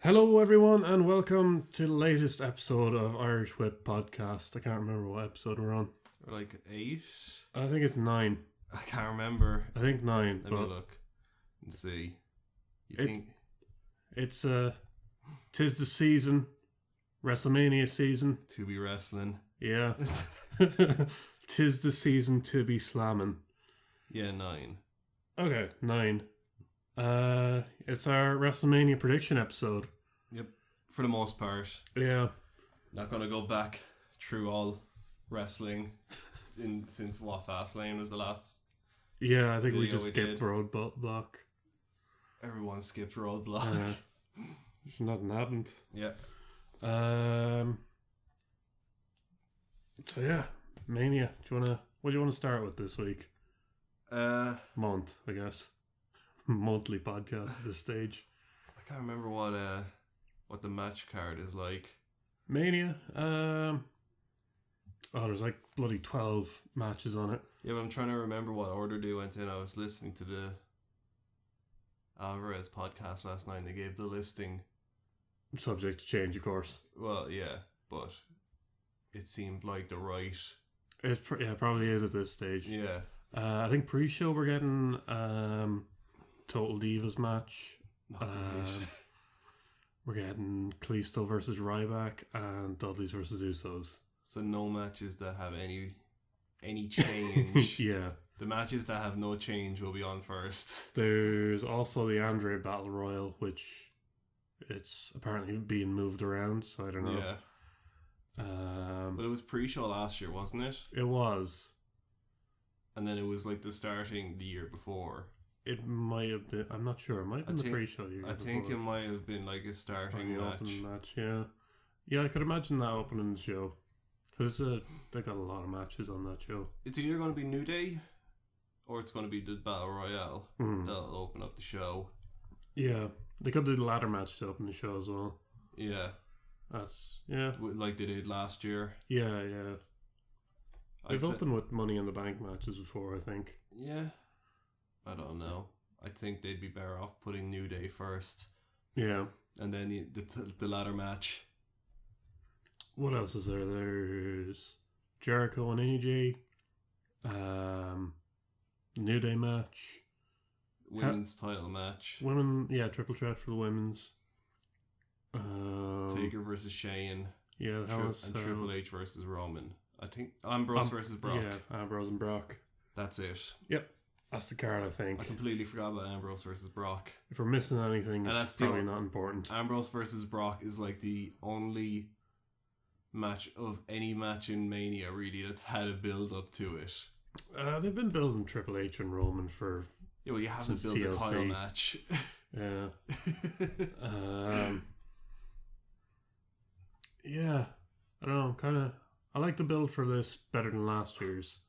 Hello everyone and welcome to the latest episode of Irish Whip Podcast. I can't remember what episode we're on. We're like 8? I think it's 9. I can't remember. I think 9. Let me look and see. It's tis the season. Wrestlemania season. To be wrestling. Yeah. Tis the season to be slamming. Yeah, 9. Okay, 9. It's our WrestleMania prediction episode. Yep, for the most part. Yeah. Not gonna go back through all wrestling since Fastlane was the last. Yeah, I think we just skipped Roadblock. Everyone skipped Roadblock. Nothing happened. Yeah. So yeah, Mania. What do you want to start with this week? Month, I guess. Monthly podcast at this stage. I can't remember what the match card is like. Mania. There's like bloody 12 matches on it. Yeah, but I'm trying to remember what order they went in. I was listening to the Alvarez podcast last night and they gave the listing. Subject to change, of course. Well, yeah, but it seemed like the right... It probably is at this stage. Yeah. I think pre-show we're getting Total Divas match. We're getting Kalisto versus Ryback and Dudley's versus Usos. So no matches that have any change. Yeah. The matches that have no change will be on first. There's also the Andre Battle Royal, which it's apparently being moved around, so I don't know. Yeah. But it was pre-show last year, wasn't it? It was. And then it was like the starting the year before. It might have been. I'm not sure. It might have been the pre-show year. I think it might have been like a starting match. Opening match. Yeah. Yeah, I could imagine that opening the show. Because they got a lot of matches on that show. It's either going to be New Day or it's going to be the Battle Royale. That'll open up the show. Yeah. They could do the ladder match to open the show as well. Yeah. Yeah. Like they did last year. Yeah. They've opened with Money in the Bank matches before, I think. Yeah. I don't know. I think they'd be better off putting New Day first. Yeah. And then the ladder match. What else is there? There's Jericho and AJ. New Day match. Women's title match. Triple threat for the women's. Taker versus Shane. Yeah, and Triple H versus Roman. I think Ambrose versus Brock. Yeah, Ambrose and Brock. That's it. Yep. That's the card, I think. I completely forgot about Ambrose versus Brock. If we're missing anything, it's probably not important. Ambrose versus Brock is like the only match of any match in Mania, really, that's had a build-up to it. They've been building Triple H and Roman for... Yeah, well, you haven't built a title match. Yeah. Yeah. I don't know, I like the build for this better than last year's.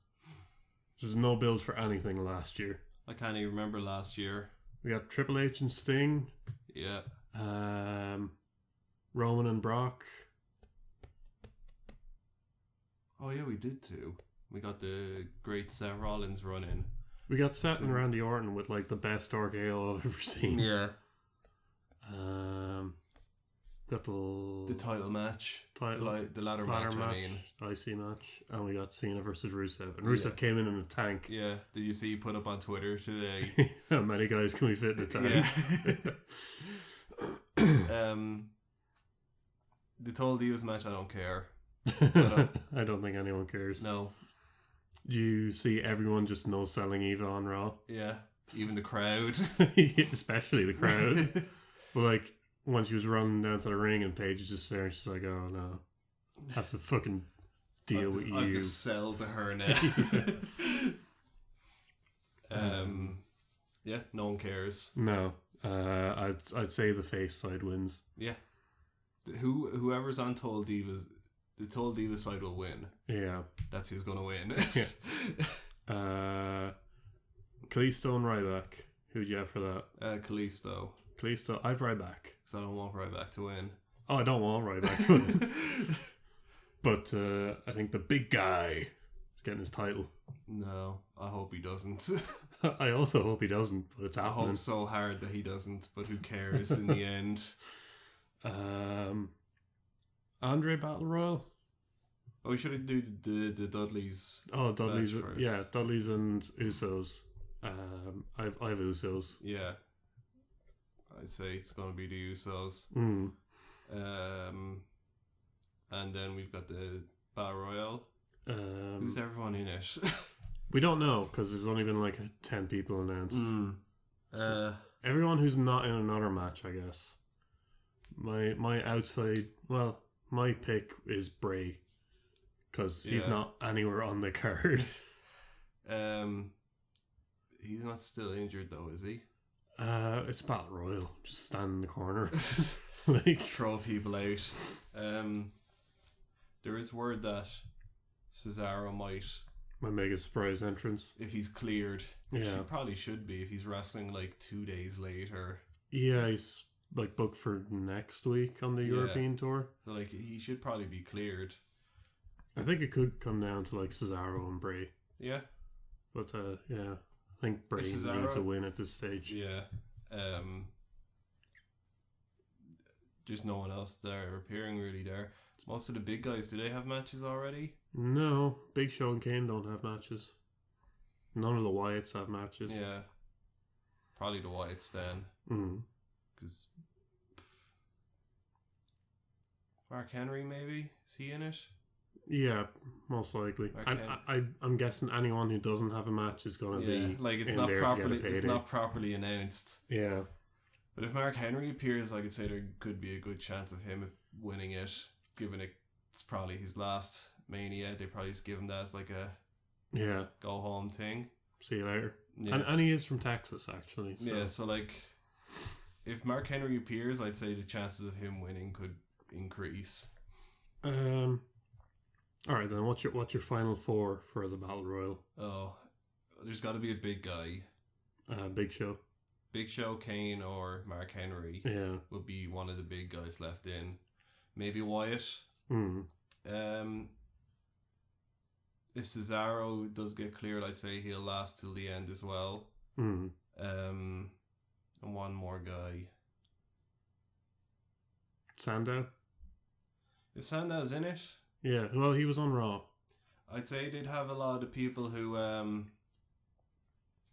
There's no build for anything last year. I can't even remember last year. We got Triple H and Sting. Yeah. Roman and Brock. Oh yeah, we did too. We got the great Seth Rollins run in. We got Seth and Randy Orton with like the best RKO I've ever seen. Yeah. Got the title match. The ladder match, IC match. And we got Cena versus Rusev. And Rusev came in a tank. Yeah. Did you see he put up on Twitter today? How many guys can we fit in a tank? Yeah. The Total Divas match, I don't care. I don't think anyone cares. No. Do you see everyone just no-selling Eva on Raw? Yeah. Even the crowd. Especially the crowd. But like... When she was running down to the ring and Paige is just there, she's like, oh no, I have to fucking deal with you. I have to sell to her now. Yeah, no one cares. No, I'd say the face side wins. Yeah, whoever's on Total Divas, the Total Divas side will win. Yeah, that's who's gonna win. Yeah. Kalisto and Ryback. Who'd you have for that? Kalisto. I've Ryback. Because I don't want Ryback to win. Oh, I don't want Ryback to win. But I think the big guy is getting his title. No, I hope he doesn't. I also hope he doesn't, but it's happening. I hope so hard that he doesn't, but who cares in the end? Andre Battle Royal. Oh, we should do the Dudleys. Oh, Dudleys. match first. Yeah, Dudleys and Usos. I've Usos. Yeah. I'd say it's going to be the Usos. And then we've got the Battle Royale. Who's everyone in it? We don't know because there's only been like 10 people announced. So everyone who's not in another match, I guess. My outside, well, my pick is Bray because he's not anywhere on the card. He's not still injured though, is he? It's Battle Royal. Just stand in the corner, like throw people out. There is word that Cesaro might. My mega surprise entrance. If he's cleared. Yeah. He probably should be if he's wrestling like 2 days later. Yeah, he's like booked for next week on the European tour. So like he should probably be cleared. I think it could come down to like Cesaro and Bray. Yeah. But yeah, I think Bray needs a win at this stage. Yeah. There's no one else there appearing really there. Most of the big guys, do they have matches already? No, Big Show and Kane don't have matches. None of the Wyatts have matches. Yeah. Probably the Wyatts then. Because Mark Henry maybe? Is he in it? Yeah, most likely. I'm guessing anyone who doesn't have a match is going to be like it's in not there properly to get a it's not properly announced. Yeah. But if Mark Henry appears, I could say there could be a good chance of him winning it, given it's probably his last Mania. They probably just give him that as like a go home thing. See you later. Yeah. And he is from Texas actually. So. Yeah, so like if Mark Henry appears, I'd say the chances of him winning could increase. Alright then, what's your final four for the Battle Royal? Oh, there's got to be a big guy. Big Show. Big Show, Kane, or Mark Henry would be one of the big guys left in. Maybe Wyatt. If Cesaro does get cleared, I'd say he'll last till the end as well. And one more guy. Sandow? If Sandow's in it? Yeah, well, he was on Raw. I'd say they'd have a lot of people who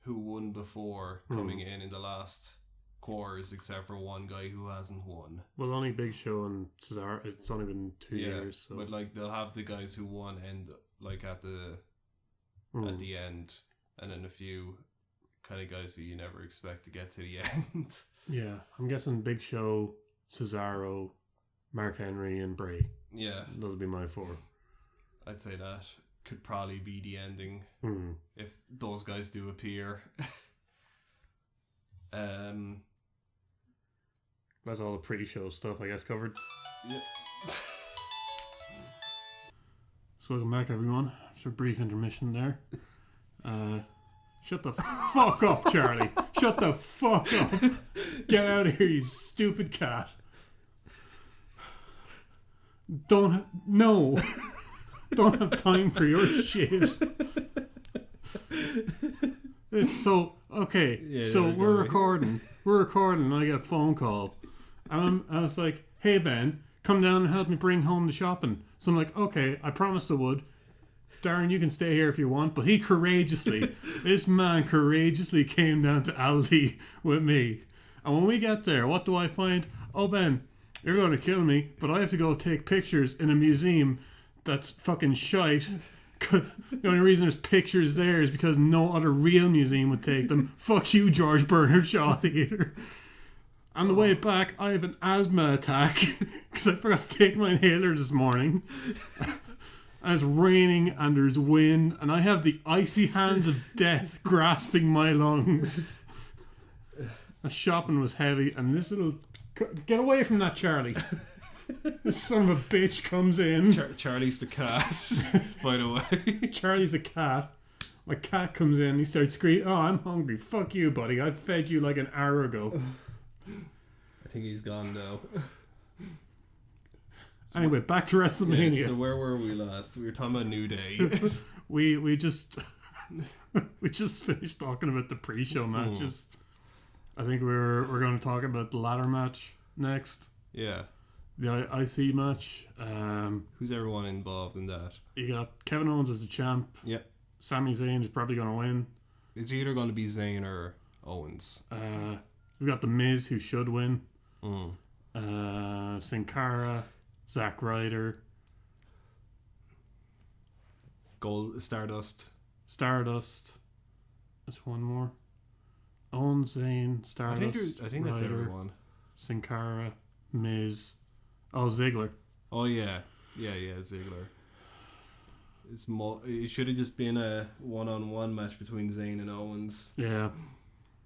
won before coming in the last quarters, except for one guy who hasn't won. Well, only Big Show and Cesaro. It's only been 2 years. So. But like they'll have the guys who won and like at the end, and then a few kind of guys who you never expect to get to the end. Yeah, I'm guessing Big Show, Cesaro, Mark Henry, and Bray. Yeah, those would be my four. I'd say that could probably be the ending if those guys do appear. That's all the pre-show stuff, I guess, covered. Yeah. So welcome back, everyone. After a brief intermission there. Shut the fuck up, Charlie. Shut the fuck up. Get out of here, you stupid cat. Don't have time for your shit. So, okay, we're recording, and I get a phone call. And I was like, hey Ben, come down and help me bring home the shopping. So I'm like, okay, I promised I would. Darren, you can stay here if you want. But this man courageously came down to Aldi with me. And when we get there, what do I find? Oh Ben, you're going to kill me, but I have to go take pictures in a museum that's fucking shite. The only reason there's pictures there is because no other real museum would take them. Fuck you, George Bernard Shaw Theatre. On the way back, I have an asthma attack because I forgot to take my inhaler this morning. And it's raining and there's wind, and I have the icy hands of death grasping my lungs. The shopping was heavy, and this little... Get away from that, Charlie. This son of a bitch comes in. Charlie's the cat, by the way. Charlie's a cat. My cat comes in, he starts screaming, oh, I'm hungry. Fuck you, buddy. I fed you like an hour ago. I think he's gone now. Anyway, back to WrestleMania. Yeah, so where were we last? We were talking about New Day. we just finished talking about the pre-show matches. I think we're going to talk about the ladder match next. Yeah. the IC match. Who's everyone involved in that? You got Kevin Owens as the champ. Yep. Sami Zayn is probably going to win. It's either going to be Zayn or Owens. We've got The Miz, who should win. Sin Cara, Zack Ryder. Stardust. There's one more. Owens, Zayn, Stardust. I think that's Ryder, everyone. Sin Cara, Miz. Oh, Ziggler. Oh yeah, Ziggler. It should have just been a one-on-one match between Zayn and Owens. Yeah,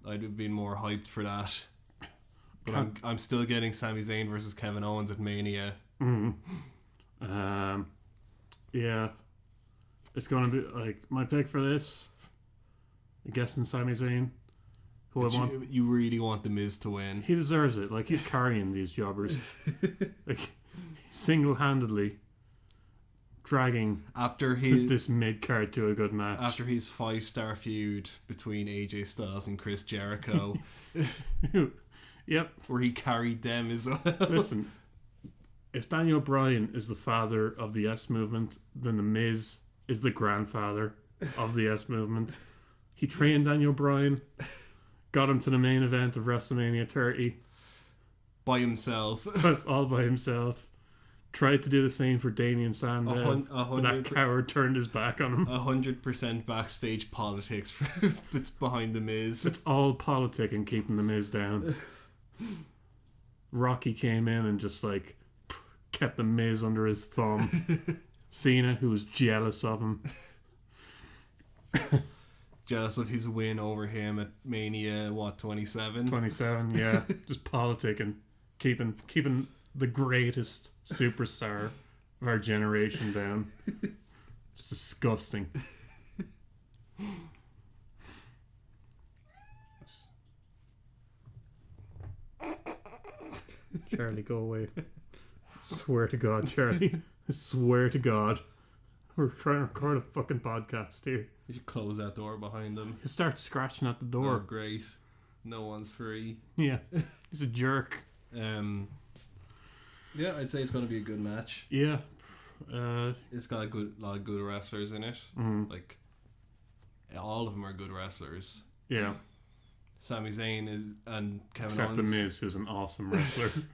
I'd have been more hyped for that. But I'm still getting Sami Zayn versus Kevin Owens at Mania. Yeah, it's gonna be like my pick for this. I'm guessing Sami Zayn. You really want The Miz to win. He deserves it. Like, he's carrying these jobbers. Like, single-handedly dragging this mid-card to a good match. After his 5-star feud between AJ Styles and Chris Jericho. Yep. Where he carried them as well. Listen, if Daniel Bryan is the father of the S movement, then The Miz is the grandfather of the S movement. He trained Daniel Bryan. Got him to the main event of WrestleMania 30. By himself. All by himself. Tried to do the same for Damien Sandow, but that coward turned his back on him. 100% backstage politics behind The Miz. It's all politic and keeping The Miz down. Rocky came in and just like kept The Miz under his thumb. Cena, who was jealous of him. Jealous of his win over him at Mania, 27? 27, yeah. Just politicking. Keeping the greatest superstar of our generation down. It's disgusting. Charlie, go away. Swear to God, Charlie. I swear to God. We're trying to record a fucking podcast here. You should close that door behind them. You start scratching at the door. Oh, great. No one's free. Yeah. He's a jerk. Yeah, I'd say it's going to be a good match. Yeah. It's got a lot of good wrestlers in it. Like, all of them are good wrestlers. Yeah. Sami Zayn and Kevin Except Owens. The Miz, who's an awesome wrestler.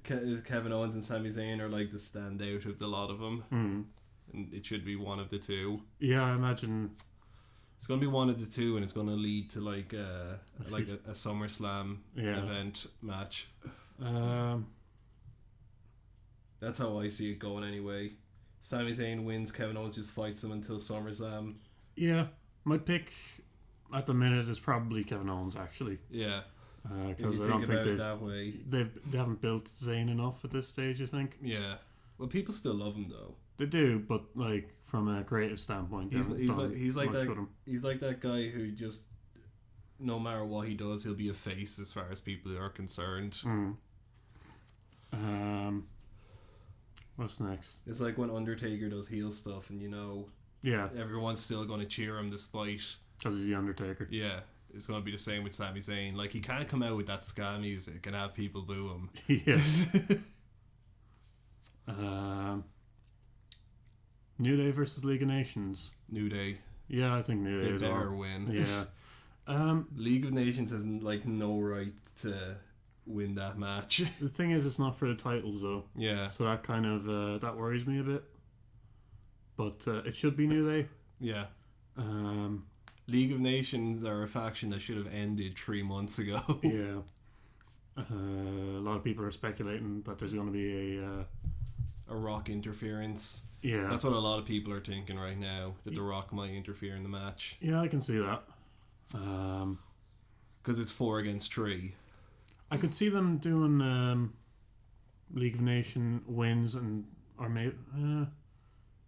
Kevin Owens and Sami Zayn are like the standout of the lot of them. And it should be one of the two. Yeah, I imagine it's going to be one of the two, and it's going to lead to like a SummerSlam event match. That's how I see it going anyway. Sami Zayn wins, Kevin Owens just fights him until SummerSlam. Yeah, my pick at the minute is probably Kevin Owens, actually. Yeah. Because I don't think they haven't built Zayn enough at this stage, I think. Yeah. Well, people still love him though. They do, but like from a creative standpoint, he's like that guy who just, no matter what he does, he'll be a face as far as people are concerned. What's next? It's like when Undertaker does heel stuff, and everyone's still going to cheer him despite, because he's the Undertaker. Yeah. It's going to be the same with Sami Zayn. Like, he can't come out with that ska music and have people boo him. Yes. New Day versus League of Nations. New Day. Yeah, I think New Day they better win. Yeah. League of Nations has like no right to win that match. The thing is, it's not for the titles though. Yeah. So that kind of that worries me a bit. But it should be New Day. Yeah. League of Nations are a faction that should have ended 3 months ago. Yeah. A lot of people are speculating that there's going to be a Rock interference. Yeah. That's what a lot of people are thinking right now, that The Rock might interfere in the match. Yeah, I can see that. Because it's 4 against 3. I could see them doing League of Nations wins, or maybe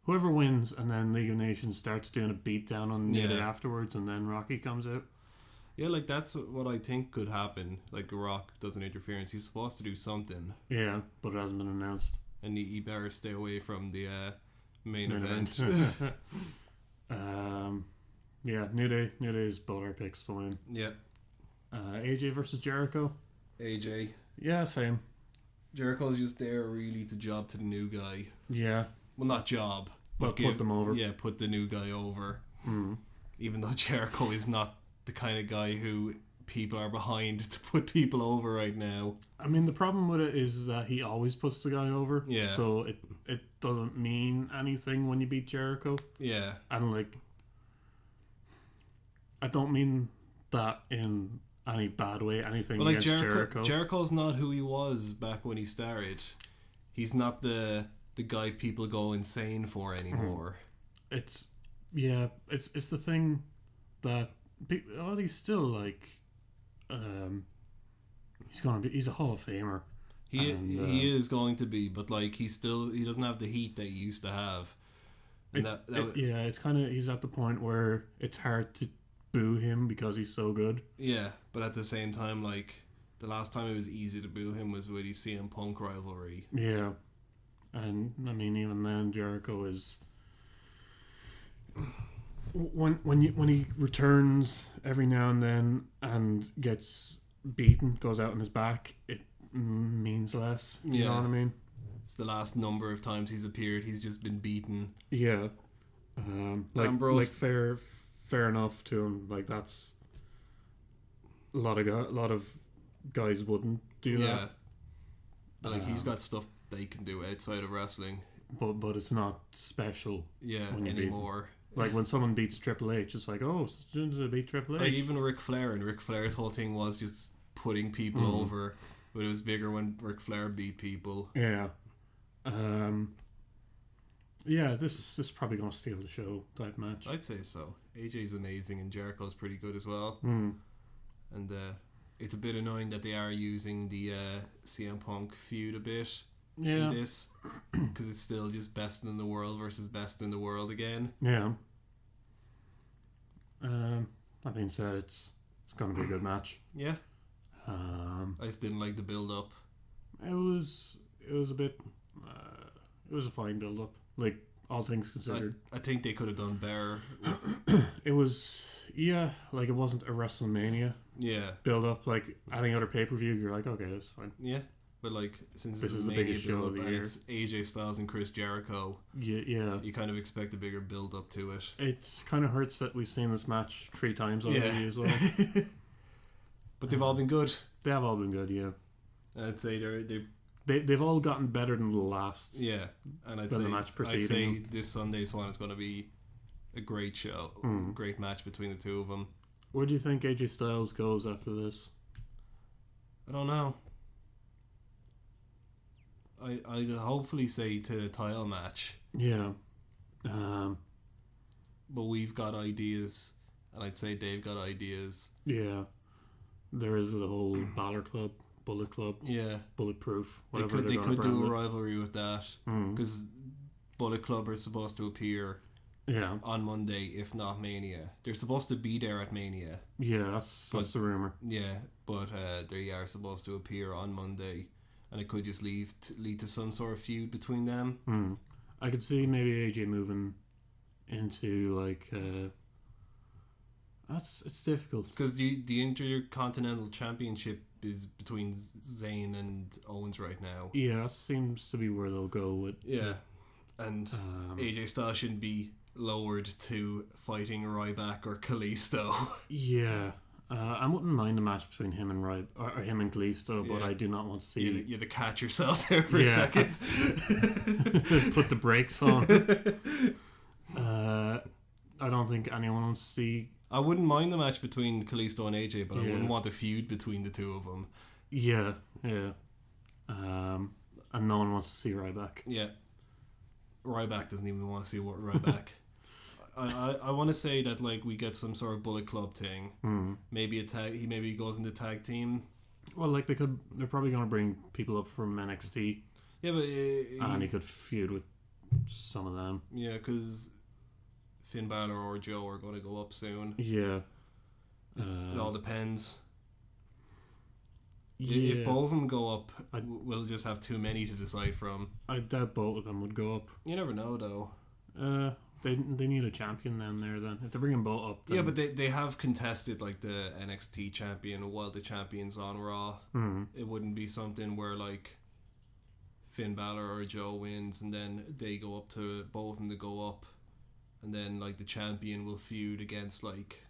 whoever wins, and then League of Nations starts doing a beatdown on New Day afterwards, and then Rocky comes out. Yeah, like that's what I think could happen. Like Rock does an interference. He's supposed to do something. Yeah, but it hasn't been announced. And he better stay away from the main event. Yeah, New Day's both our picks to win. Yeah. AJ versus Jericho. AJ. Yeah, same. Jericho's just there really to job to the new guy. Yeah. Well, not job, but put them over. Yeah, put the new guy over. Even though Jericho is not the kind of guy who people are behind to put people over right now. I mean, the problem with it is that he always puts the guy over. Yeah. So it doesn't mean anything when you beat Jericho. Yeah. And like, I don't mean that in any bad way, anything but like against Jericho. Jericho's not who he was back when he started. He's not the guy people go insane for anymore. It's the thing that he's still like he's a Hall of Famer. He is going to be, but like he doesn't have the heat that he used to have. And it's kind of, he's at the point where it's hard to boo him because he's so good. Yeah, but at the same time, like the last time it was easy to boo him was with his CM Punk rivalry. Yeah, and I mean even then Jericho is when he returns every now and then and gets beaten, goes out on his back, it means less. You know what I mean? It's the last number of times he's appeared, he's just been beaten. Yeah. Like fair enough to him. Like that's a lot of guys wouldn't do that. Like he's got stuff they can do outside of wrestling. But it's not special. Yeah, anymore. Like when someone beats Triple H, it's like, oh, did beat Triple H? Like even Ric Flair, and Ric Flair's whole thing was just putting people over. But it was bigger when Ric Flair beat people. Yeah. Yeah, this is probably going to steal the show type match. I'd say so. AJ's amazing and Jericho's pretty good as well. And it's a bit annoying that they are using the CM Punk feud a bit in this, because it's still just best in the world versus best in the world again. Yeah. That being said, it's going to be a good match. Yeah. I just didn't like the build up. It was a bit. It was a fine build up. Like all things considered, I think they could have done better. It was like it wasn't a WrestleMania. Yeah. Build up like any other pay per view. You're like, okay, that's fine. Yeah. But like, since this is the biggest show of the year, it's AJ Styles and Chris Jericho. Yeah. You kind of expect a bigger build up to it. It kind of hurts that we've seen this match 3 times already as well. But they've all been good. They have all been good, yeah. I'd say they've all gotten better than the last. Yeah, and I'd say this Sunday's one is going to be a great show, great match between the two of them. Where do you think AJ Styles goes after this? I don't know. I'd hopefully say to the title match. Yeah. But we've got ideas, and I'd say they've got ideas. Yeah. There is the whole Balor Club, Bullet Club. Yeah. Bulletproof. They could do a rivalry with that. Because Bullet Club are supposed to appear on Monday, if not Mania. They're supposed to be there at Mania. Yeah, that's the rumour. Yeah, but they are supposed to appear on Monday. And it could just lead to some sort of feud between them. I could see maybe AJ moving into like... It's difficult. Because the Intercontinental Championship is between Zayn and Owens right now. Yeah, that seems to be where they'll go with. Yeah. And AJ Styles shouldn't be lowered to fighting Ryback or Kalisto. Yeah. I wouldn't mind a match between him and him and Kalisto, but I do not want to see... You had to catch yourself there for a second. Put the brakes on. I don't think anyone wants to see... I wouldn't mind the match between Kalisto and AJ, but I wouldn't want a feud between the two of them. Yeah. And no one wants to see Ryback. Yeah. Ryback doesn't even want to see Ryback. I want to say that like we get some sort of Bullet Club thing. Maybe he maybe goes into tag team. Well, like they're probably going to bring people up from NXT. Yeah, but and he could feud with some of them. Yeah, because Finn Balor or Joe are going to go up soon. Yeah. It all depends. Yeah. If both of them go up, we'll just have too many to decide from. I doubt both of them would go up. You never know, though. They need a champion then. If they bring them both up. Then... Yeah, but they have contested like the NXT champion while the champion's on Raw. It wouldn't be something where like Finn Balor or Joe wins, and then they go up to both of them to go up, and then like the champion will feud against like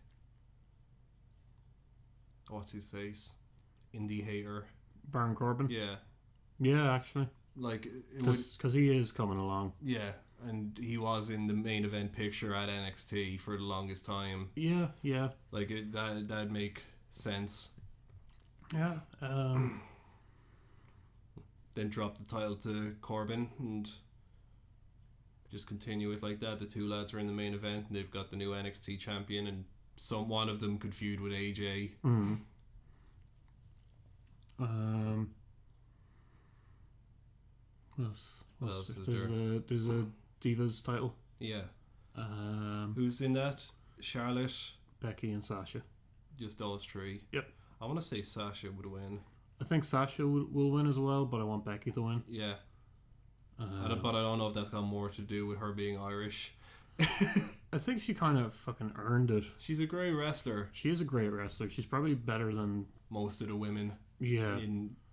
what's his face, indie hater Baron Corbin. Yeah, actually, like because he is coming along. Yeah, and he was in the main event picture at NXT for the longest time. Yeah. Like that'd make sense. Yeah. Then drop the title to Corbin and just continue it like that. The two lads are in the main event and they've got the new NXT champion, and one of them could feud with AJ. What else is there? There's a Divas title. Yeah. Who's in that? Charlotte, Becky, and Sasha. Just those three. Yep. I want to say Sasha would win. I think Sasha will win as well, but I want Becky to win. Yeah. But I don't know if that's got more to do with her being Irish. I think she kind of fucking earned it. She's a great wrestler. She is a great wrestler. She's probably better than most of the women. Yeah.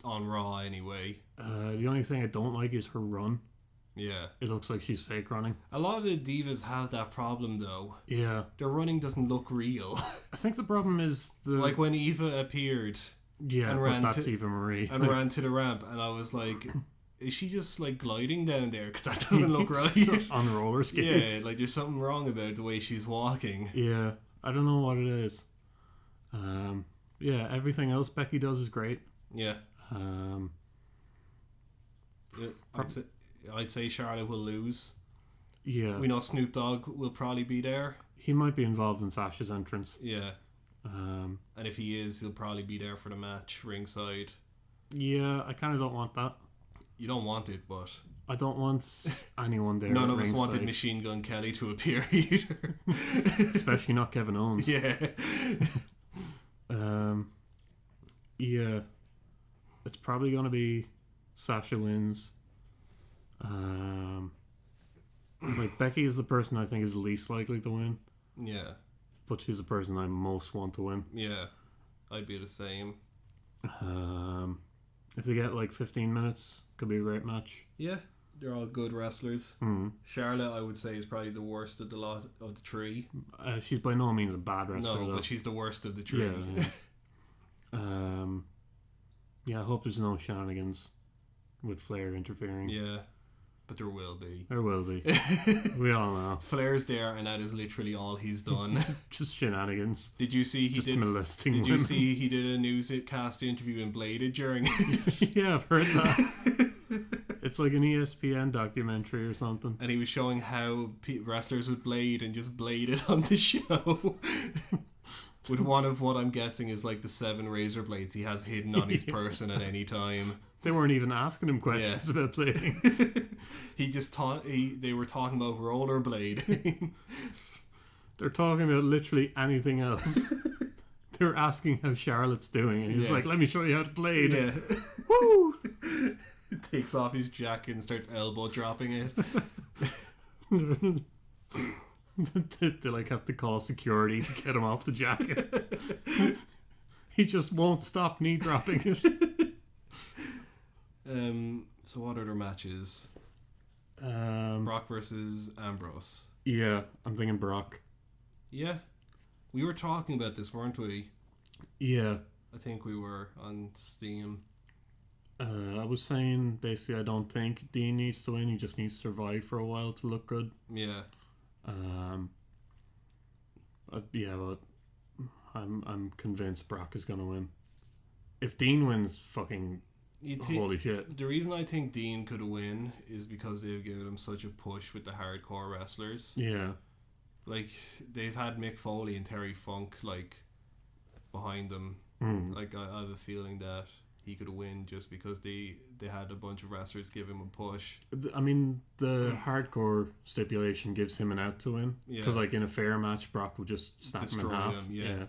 On Raw anyway. The only thing I don't like is her run. Yeah. It looks like she's fake running. A lot of the divas have that problem though. Yeah. Their running doesn't look real. I think the problem is like when Eva appeared. Yeah, but that's Eva Marie. And ran to the ramp, and I was like, is she just like gliding down there? Because that doesn't look right. On roller skates. Yeah, like there's something wrong about the way she's walking. Yeah, I don't know what it is. Yeah, everything else Becky does is great. Yeah. I'd say Charlotte will lose. Yeah. We know Snoop Dogg will probably be there. He might be involved in Sasha's entrance. Yeah. And if he is, he'll probably be there for the match ringside. Yeah, I kind of don't want that. You don't want it, but I don't want anyone there. None of us wanted Machine Gun Kelly to appear either. Especially not Kevin Owens. Yeah. Yeah. It's probably going to be Sasha wins. Like Becky is the person I think is least likely to win. Yeah. But she's the person I most want to win. Yeah. I'd be the same. If they get like 15 minutes, could be a great match. Yeah. They're all good wrestlers. Charlotte, I would say, is probably the worst of the lot of the three. She's by no means a bad wrestler. No, but she's the worst of the three. Yeah. Yeah, I hope there's no shenanigans with Flair interfering. Yeah, but there will be. There will be. We all know. Flair's there, and that is literally all he's done. Just shenanigans. Did you see he did molesting Did women. you see he did a newscast interview in Bladed during it? Yeah, I've heard that. It's like an ESPN documentary or something. And he was showing how wrestlers would blade and just bladed on the show. With one of what I'm guessing is like the 7 razor blades he has hidden on his person at any time. They weren't even asking him questions about blading. He just they were talking about rollerblade. They're talking about literally anything else. They were asking how Charlotte's doing, and he's like, "Let me show you how to blade." Yeah. Woo! Takes off his jacket and starts elbow dropping it. They like have to call security to get him off the jacket. He just won't stop knee dropping it. So what other matches? Brock versus Ambrose. Yeah, I'm thinking Brock. Yeah, we were talking about this, weren't we? Yeah, I think we were on Steam. I was saying basically I don't think Dean needs to win. He just needs to survive for a while to look good. Yeah. But I'm convinced Brock is gonna win. If Dean wins, fucking holy shit. The reason I think Dean could win is because they've given him such a push with the hardcore wrestlers. Yeah. Like, they've had Mick Foley and Terry Funk, like, behind them. Like, I have a feeling that he could win just because they had a bunch of wrestlers give him a push. I mean, the hardcore stipulation gives him an out to win. Because, like, in a fair match, Brock would just snap him in half. Yeah.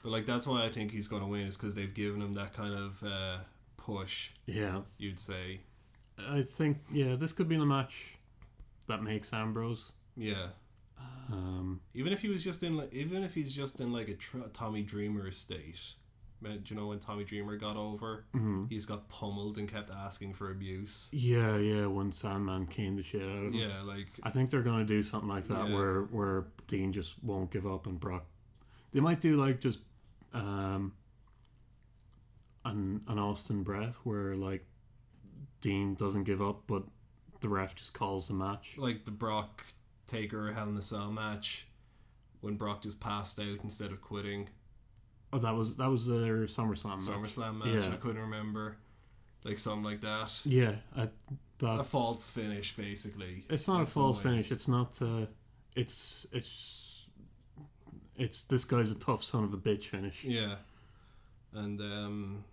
But, like, that's why I think he's going to win, is because they've given him that kind of push. Yeah. You'd say. I think, this could be the match that makes Ambrose. Yeah. Even if he's just in like a Tommy Dreamer state, Do you know when Tommy Dreamer got over? He's got pummeled and kept asking for abuse. Yeah, when Sandman caned the shit out of him. Yeah, like... I think they're going to do something like that where Dean just won't give up and Brock... They might do like just an Austin Brett where like Dean doesn't give up but the ref just calls the match. Like the Brock Taker Hell in a Cell match when Brock just passed out instead of quitting. Oh, that was their SummerSlam match. SummerSlam match, I couldn't remember. Like something like that. Yeah. A false finish, basically. It's not a false finish. It's not... It's this guy's a tough son of a bitch finish. Yeah. And...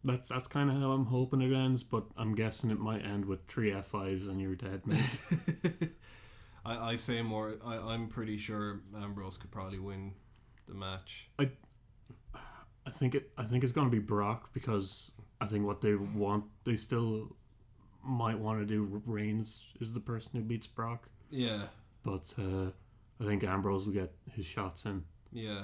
That's kind of how I'm hoping it ends, but I'm guessing it might end with 3 F5s and you're dead, mate. I say more... I'm pretty sure Ambrose could probably win the match. I think it's going to be Brock because I think what they still might want to do. Reigns is the person who beats Brock. Yeah. But I think Ambrose will get his shots in. Yeah.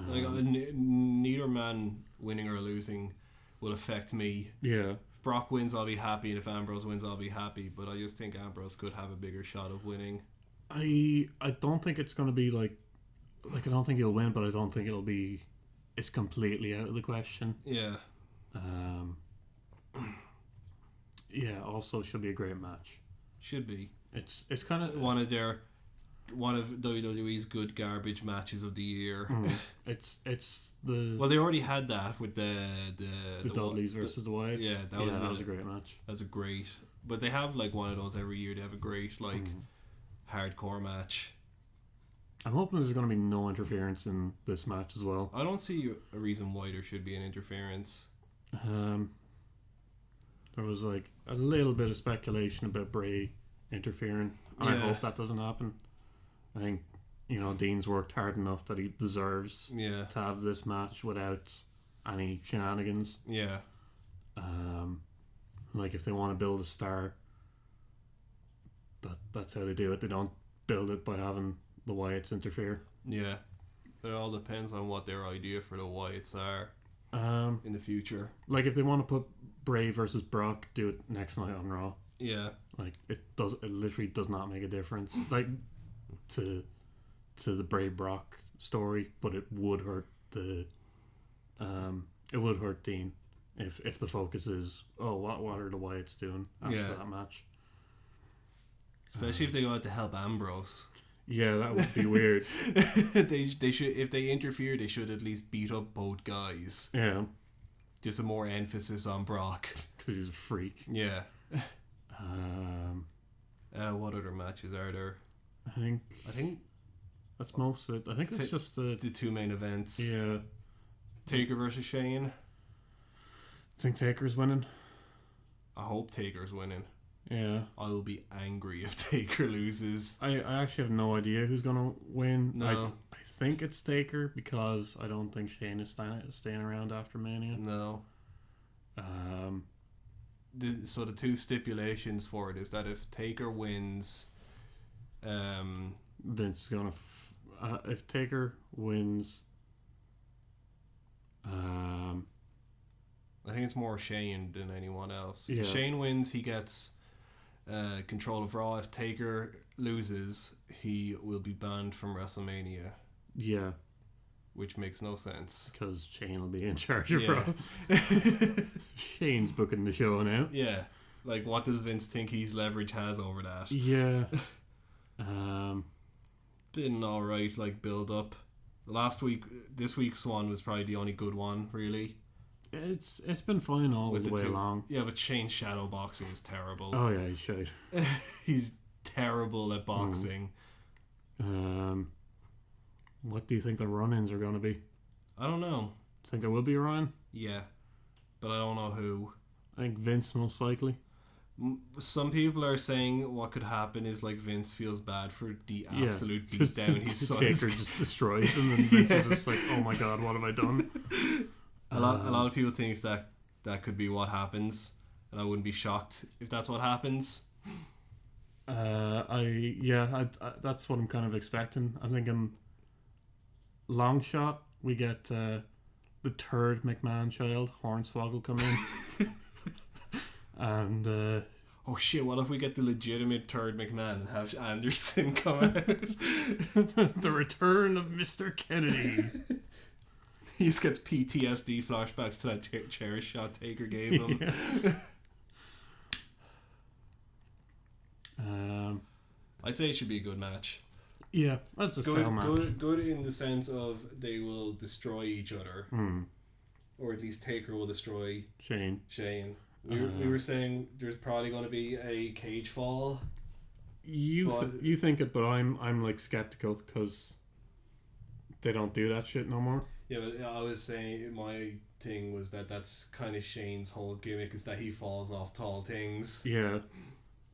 Neither man winning or losing will affect me. Yeah. If Brock wins, I'll be happy, and if Ambrose wins, I'll be happy. But I just think Ambrose could have a bigger shot of winning. I don't think it's going to be like I don't think he'll win, but I don't think it's completely out of the question. Yeah. Yeah, also should be a great match. Should be. It's kind of one of WWE's good garbage matches of the year. It's the... Well, they already had that with the Dudleys versus the Wyatts. Yeah, that was a great match. That was a great... But they have like one of those every year. They have a great hardcore match. I'm hoping there's going to be no interference in this match as well. I don't see a reason why there should be an interference. There was like a little bit of speculation about Bray interfering. I hope that doesn't happen. I think, Dean's worked hard enough that he deserves to have this match without any shenanigans. Yeah. Like if they want to build a star, that's how they do it. They don't build it by having the Wyatts interfere. Yeah. It all depends on what their idea for the Wyatts are in the future. Like if they want to put Bray versus Brock, do it next night on Raw. Yeah. Like it literally does not make a difference. Like to the Bray Brock story, but it would hurt Dean if the focus is what are the Wyatts doing after that match. Especially if they go out to help Ambrose. Yeah, that would be weird. They should, if they interfere, they should at least beat up both guys. Yeah. Just a more emphasis on Brock. Because he's a freak. Yeah. What other matches are there? I think that's most of it. I think it's just the 2 main events. Yeah. Taker versus Shane. I think Taker's winning. I hope Taker's winning. Yeah. I will be angry if Taker loses. I actually have no idea who's going to win. No. I think it's Taker because I don't think Shane is staying around after Mania. No. So the 2 stipulations for it is that if Taker wins... Vince is going to... if Taker wins... I think it's more Shane than anyone else. Yeah. If Shane wins, he gets control of Raw. If Taker loses, he will be banned from WrestleMania. Yeah. Which makes no sense. Because Shane will be in charge of Raw. Shane's booking the show now. Yeah. Like, what does Vince think his leverage has over that? Yeah. Been alright, like, build up. This week's one was probably the only good one, really. It's been fine all the way along. Yeah, but Shane's shadow boxing is terrible. Oh yeah, he should. He's terrible at boxing. What do you think the run-ins are going to be? I don't know. Think there will be a run-in? Yeah, but I don't know who. I think Vince most likely. Some people are saying what could happen is like Vince feels bad for the absolute beatdown his son Taker just destroys him and Vince is just like, oh my god, what have I done? A lot of people think that could be what happens, and I wouldn't be shocked if that's what happens. That's what I'm kind of expecting. I'm thinking long shot we get the third McMahon child, Hornswoggle, come in. And oh shit, what if we get the legitimate third McMahon and have Anderson come out? The return of Mr. Kennedy. He just gets PTSD flashbacks to that chair shot Taker gave him. Yeah. I'd say it should be a good match. Yeah, that's a sell match. Good in the sense of they will destroy each other. Or at least Taker will destroy Shane. We were saying there's probably going to be a cage fall. You think it, but I'm like skeptical because they don't do that shit no more. Yeah, but I was saying my thing was that's kind of Shane's whole gimmick is that he falls off tall things. Yeah.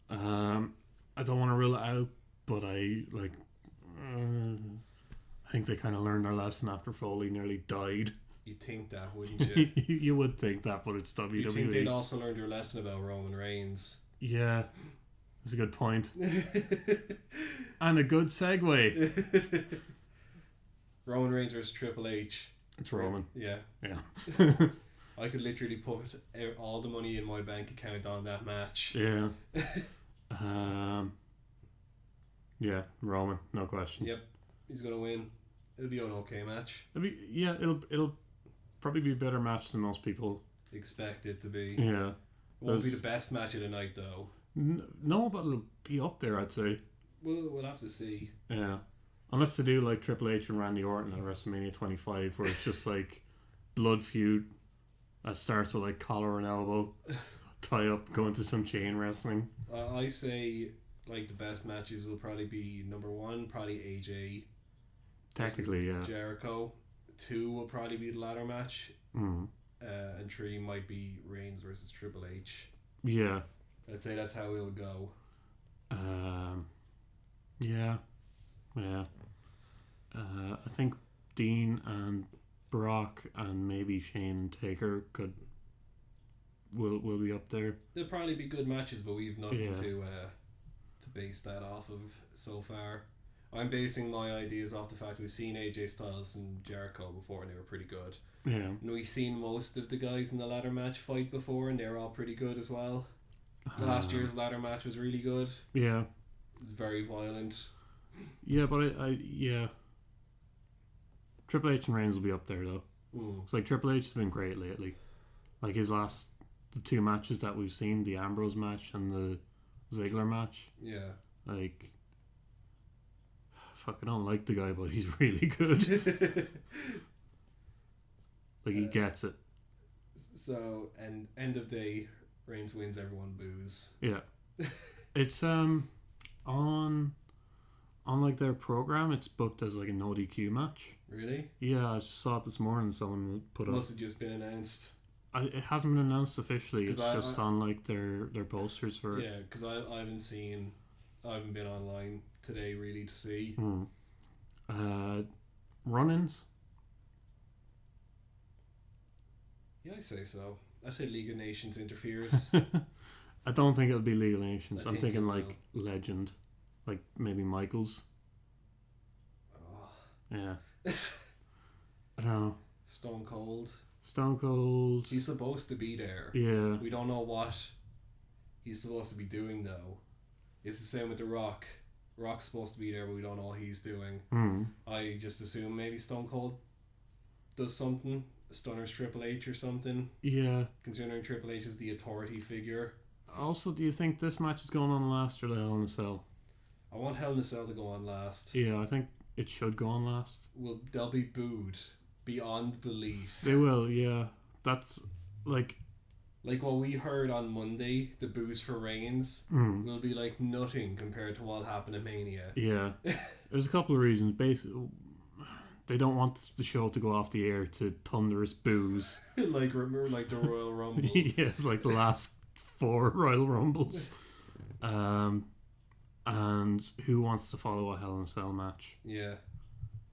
I don't want to rule it out, but I think they kind of learned their lesson after Foley nearly died. You'd think that, wouldn't you? You would think that, but it's WWE. You'd think they'd also learned their lesson about Roman Reigns. Yeah, that's a good point. And a good segue. Roman Reigns versus Triple H. It's Roman. Yeah. I could literally put all the money in my bank account on that match. Yeah. Yeah, Roman, no question. Yep, he's gonna win. It'll be an okay match. It'll probably be a better match than most people expect it to be. Yeah, it won't be the best match of the night though. No, but it'll be up there, I'd say. We'll have to see. Yeah, unless they do like Triple H and Randy Orton at WrestleMania 25, where it's just like blood feud that starts with like collar and elbow, tie up, go into some chain wrestling. I say like the best matches will probably be number 1, probably AJ. Technically, yeah. Jericho. 2 will probably be the ladder match. And 3 might be Reigns versus Triple H. Yeah. I'd say that's how it'll go. Yeah. I think Dean and Brock and maybe Shane and Taker will be up there. They'll probably be good matches, but we've nothing to base that off of so far. I'm basing my ideas off the fact we've seen AJ Styles and Jericho before and they were pretty good. Yeah. And we've seen most of the guys in the ladder match fight before and they're all pretty good as well. Last year's ladder match was really good. Yeah. It was very violent. Yeah, but I Triple H and Reigns will be up there though. It's like Triple H has been great lately. Like the 2 matches that we've seen, the Ambrose match and the Ziggler match. Yeah. Like, fuck, I don't like the guy, but he's really good. Like, he gets it. So, and end of day, Reigns wins, everyone boos. Yeah. It's, on like their program, it's booked as like a no DQ match. Really? Yeah, I just saw it this morning. Someone put up. Must have just been announced. It hasn't been announced officially. It's just on like their posters for it. Yeah, because I haven't been online today really to see. Run-ins. Yeah, I say so. I say League of Nations interferes. I don't think it'll be League of Nations. I'm thinking like will. Legend, like maybe Michaels. Oh. Yeah. I don't know. Stone Cold. He's supposed to be there. Yeah. We don't know what he's supposed to be doing though. It's the same with The Rock. Rock's supposed to be there, but we don't know what he's doing. I just assume maybe Stone Cold does something. Stunner's Triple H or something. Yeah. Considering Triple H is the authority figure. Also, do you think this match is going on last or the Hell in a Cell? I want Hell in a Cell to go on last. Yeah, I think it should go on last. Well, they'll be booed beyond belief. They will, yeah. That's like what we heard on Monday, the boos for Reigns will be like nothing compared to what happened at Mania. Yeah. There's a couple of reasons. Basically, they don't want the show to go off the air to thunderous boos. Remember the Royal Rumble. Yeah, it's like the last 4 Royal Rumbles. And who wants to follow a Hell in a Cell match? Yeah.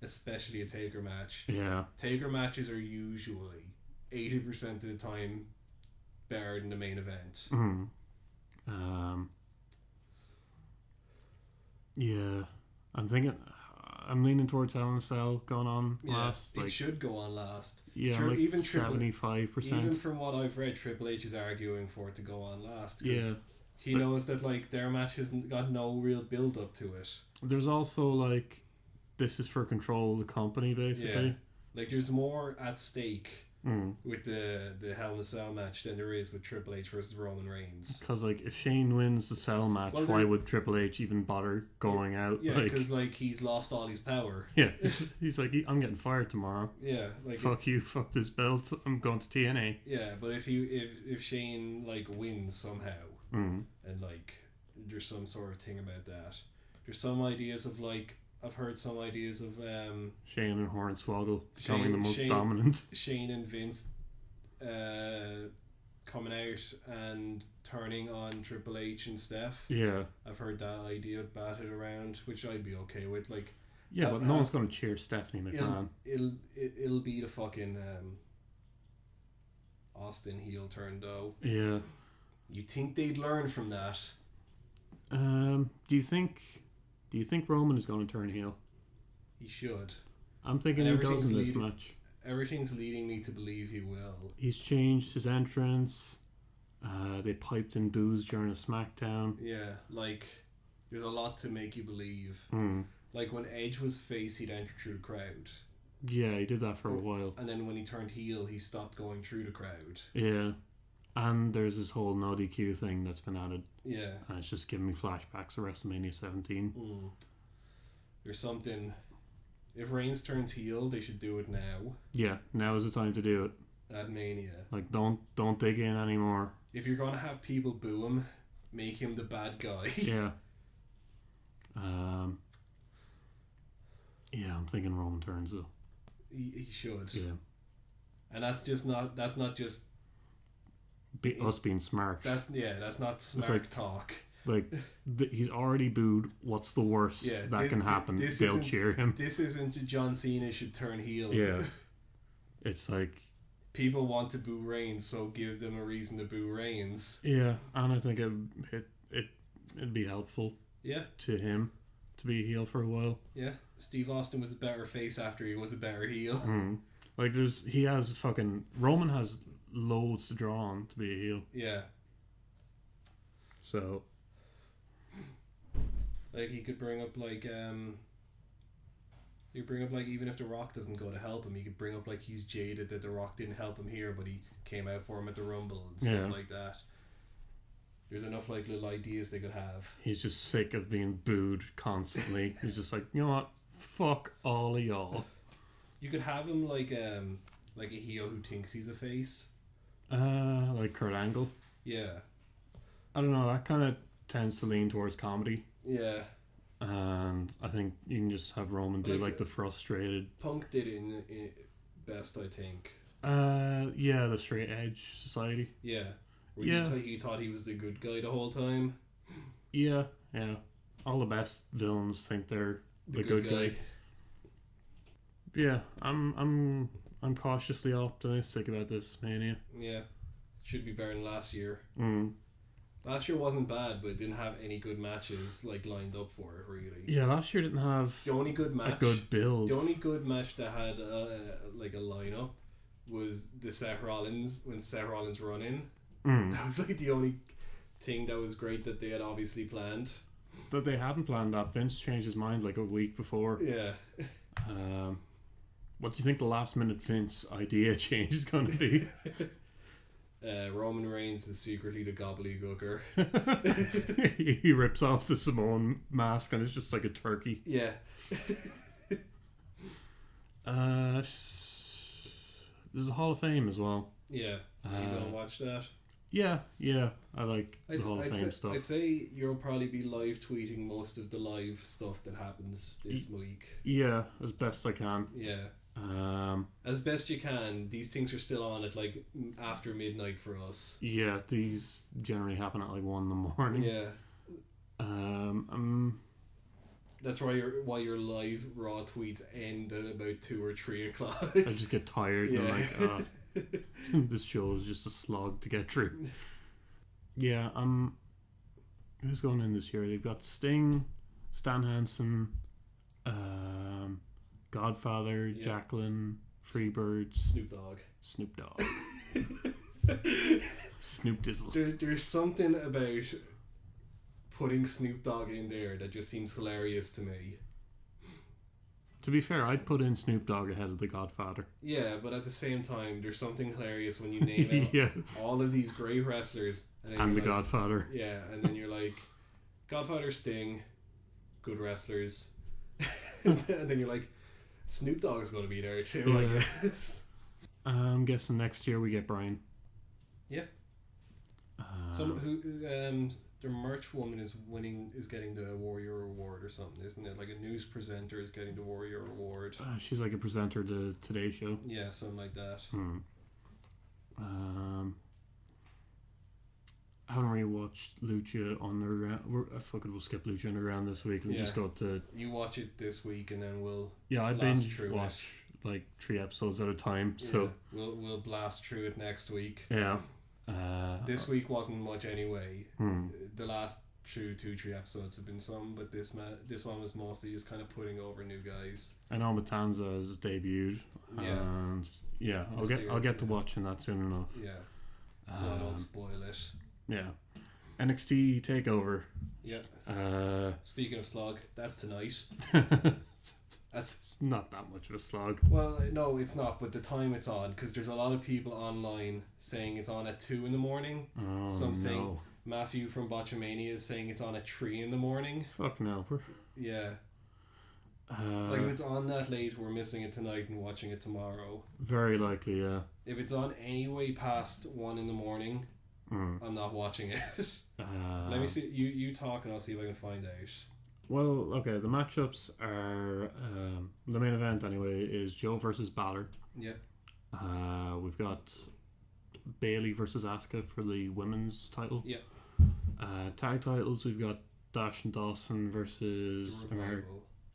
Especially a Taker match. Yeah. Taker matches are usually 80% of the time better than the main event. Yeah. I'm thinking I'm leaning towards Hell in a Cell going on last. It should go on last. Yeah, like even 75%. Even from what I've read, Triple H is arguing for it to go on last. Because he knows that like their match hasn't got no real build up to it. There's also like, this is for control of the company basically. Yeah. Like there's more at stake with the Hell in a Cell match than there is with Triple H versus Roman Reigns. Because like if Shane wins the Cell match, why would Triple H even bother going out? Yeah, because like he's lost all his power. Yeah, he's like, I'm getting fired tomorrow. Yeah, like fuck you, fuck this belt. I'm going to TNA. Yeah, but if Shane like wins somehow, and like there's some sort of thing about that. There's some ideas of like. I've heard some ideas of Shane and Hornswoggle becoming the most dominant. Shane and Vince coming out and turning on Triple H and Steph. Yeah. I've heard that idea batted around, which I'd be okay with. Like, yeah, but no one's going to cheer Stephanie McMahon. It'll be the fucking Austin heel turn though. Yeah. You think they'd learn from that? Do you think Roman is going to turn heel? He should. I'm thinking he does in this match. Everything's leading me to believe he will. He's changed his entrance. They piped in booze during a SmackDown. Yeah, like, there's a lot to make you believe. Like, when Edge was face, he'd enter through the crowd. Yeah, he did that for a while. And then when he turned heel, he stopped going through the crowd. Yeah. And there's this whole no DQ thing that's been added. Yeah. And it's just giving me flashbacks of WrestleMania 17. There's something... If Reigns turns heel, they should do it now. Yeah, now is the time to do it. At Mania. Like, don't dig in anymore. If you're going to have people boo him, make him the bad guy. Yeah. Yeah, I'm thinking Roman turns though. He should. Yeah. And that's not just... us being smart. That's not smart like, talk. Like he's already booed. What's the worst that can happen? They'll cheer him. This isn't John Cena should turn heel. Yeah, it's like people want to boo Reigns, so give them a reason to boo Reigns. Yeah, and I think it'd be helpful. Yeah, to him to be a heel for a while. Yeah, Steve Austin was a better face after he was a better heel. Like Roman has loads to draw on to be a heel. Yeah. So, like he could bring up like even if The Rock doesn't go to help him, he could bring up like he's jaded that The Rock didn't help him here, but he came out for him at the Rumble and stuff like that. There's enough like little ideas they could have. He's just sick of being booed constantly. He's just like, you know what? Fuck all of y'all. You could have him like a heel who thinks he's a face. Like Kurt Angle. Yeah. I don't know, that kind of tends to lean towards comedy. Yeah. And I think you can just have Roman do like the frustrated... Punk did it in best, I think. Yeah, the Straight Edge Society. Yeah. Where he thought he was the good guy the whole time. Yeah. All the best villains think they're the good guy. Yeah, I'm cautiously optimistic about this Mania. Yeah. Should be better than last year. Last year wasn't bad, but it didn't have any good matches like lined up for it, really. Yeah, last year didn't have the only good match, a good build. The only good match that had like a lineup was the Seth Rollins when Seth Rollins run in. That was like the only thing that was great that they had obviously planned. That they hadn't planned that. Vince changed his mind like a week before. Yeah. What do you think the last minute Vince idea change is going to be? Roman Reigns is secretly the gobbledygooker. He rips off the Samoan mask and it's just like a turkey. Yeah. There's a Hall of Fame as well. Yeah. You gonna watch that? Yeah. I like the Hall of Fame stuff. I'd say you'll probably be live tweeting most of the live stuff that happens this week. Yeah, as best I can. Yeah. As best you can. These things are still on at like after midnight for us. Yeah, these generally happen at like 1 in the morning. Yeah. That's why your live Raw tweets end at about 2 or 3 o'clock. I just get tired and I'm like, this show is just a slog to get through. Yeah, who's going in this year? They've got Sting, Stan Hansen, Godfather, Jacqueline, Freebirds, Snoop Dogg. Snoop Dizzle. There's something about putting Snoop Dogg in there that just seems hilarious to me. To be fair, I'd put in Snoop Dogg ahead of The Godfather. Yeah, but at the same time, there's something hilarious when you name out all of these great wrestlers. And The Godfather. Yeah, and then you're like, Godfather, Sting, good wrestlers. And then you're like, Snoop Dogg's going to be there too, I guess. I'm guessing next year we get Brian. Yeah. Their merch woman is getting the Warrior Award or something, isn't it? Like a news presenter is getting the Warrior Award. She's like a presenter to Today Show. Yeah, something like that. I haven't really watched Lucha Underground. We'll skip Lucha Underground this week and just go to... You watch it this week and then we'll... Yeah, I binge watch like 3 episodes at a time, so... We'll blast through it next week. Yeah. This week wasn't much anyway. The last 2-3 episodes have been some, but this one was mostly just kind of putting over new guys. I know Matanza has debuted, and I'll get to watching that soon enough. Yeah, so don't spoil it. Yeah, NXT Takeover. Yeah. Speaking of slog, that's tonight. It's not that much of a slog. Well, no, it's not, but the time it's on, because there's a lot of people online saying it's on at 2 in the morning. Some saying Matthew from Botchamania is saying it's on at 3 in the morning. Fuck no. Yeah. Like if it's on that late, we're missing it tonight and watching it tomorrow. Very likely, yeah. If it's on any way past 1 in the morning, I'm not watching it. Let me see. You talk and I'll see if I can find out. Well, okay, the matchups are... the main event, anyway, is Joe versus Balor. Yeah. We've got Bailey versus Asuka for the women's title. Yeah. Tag titles, we've got Dash and Dawson versus...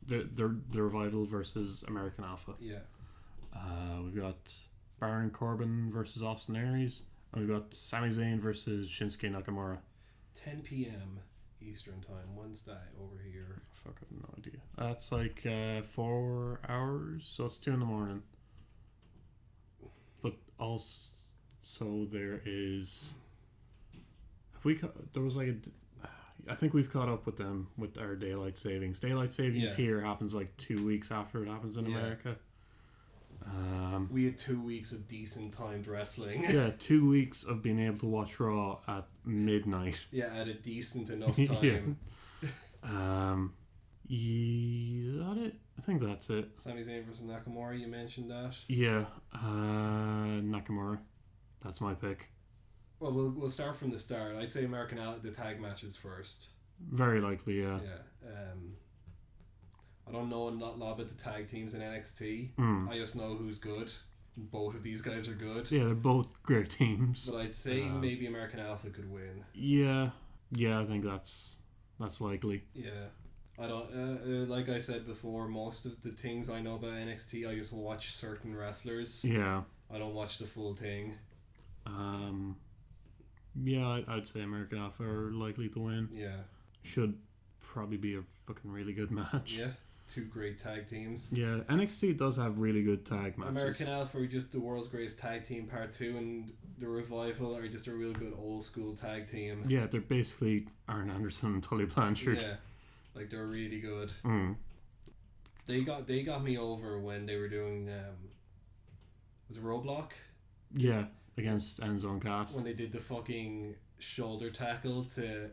The Revival versus American Alpha. Yeah. We've got Baron Corbin versus Austin Aries. And we've got Sami Zayn versus Shinsuke Nakamura. 10 p.m. Eastern time. When's that over here? Fuck, I have no idea. That's like 4 hours, so it's 2 in the morning. But also, there is... There was like I think we've caught up with them with our daylight savings. Daylight savings here happens like 2 weeks after it happens in America. We had 2 weeks of decent timed wrestling. Yeah, 2 weeks of being able to watch Raw at midnight. Yeah, at a decent enough time. Is that it? I think that's it. Sami Zayn versus Nakamura, you mentioned that. Yeah, Nakamura. That's my pick. Well, we'll start from the start. I'd say the tag matches first. Very likely, yeah. Yeah. I don't know a lot about the tag teams in NXT. I just know who's good. Both of these guys are good. Yeah, they're both great teams. But I'd say maybe American Alpha could win. Yeah, I think that's likely. Yeah. I don't like I said before, most of the things I know about NXT, I just watch certain wrestlers. Yeah. I don't watch the full thing. Yeah, I'd say American Alpha are likely to win. Yeah. Should probably be a fucking really good match. Yeah. 2 great tag teams. Yeah, NXT does have really good tag matches. American Alpha are just the world's greatest tag team part 2, and the Revival are just a real good old school tag team. Yeah, they're basically Arn Anderson and Tully Blanchard. Yeah, like they're really good. They got me over when they were doing was it Roadblock? Yeah, against Enzo and Cass. When they did the fucking shoulder tackle to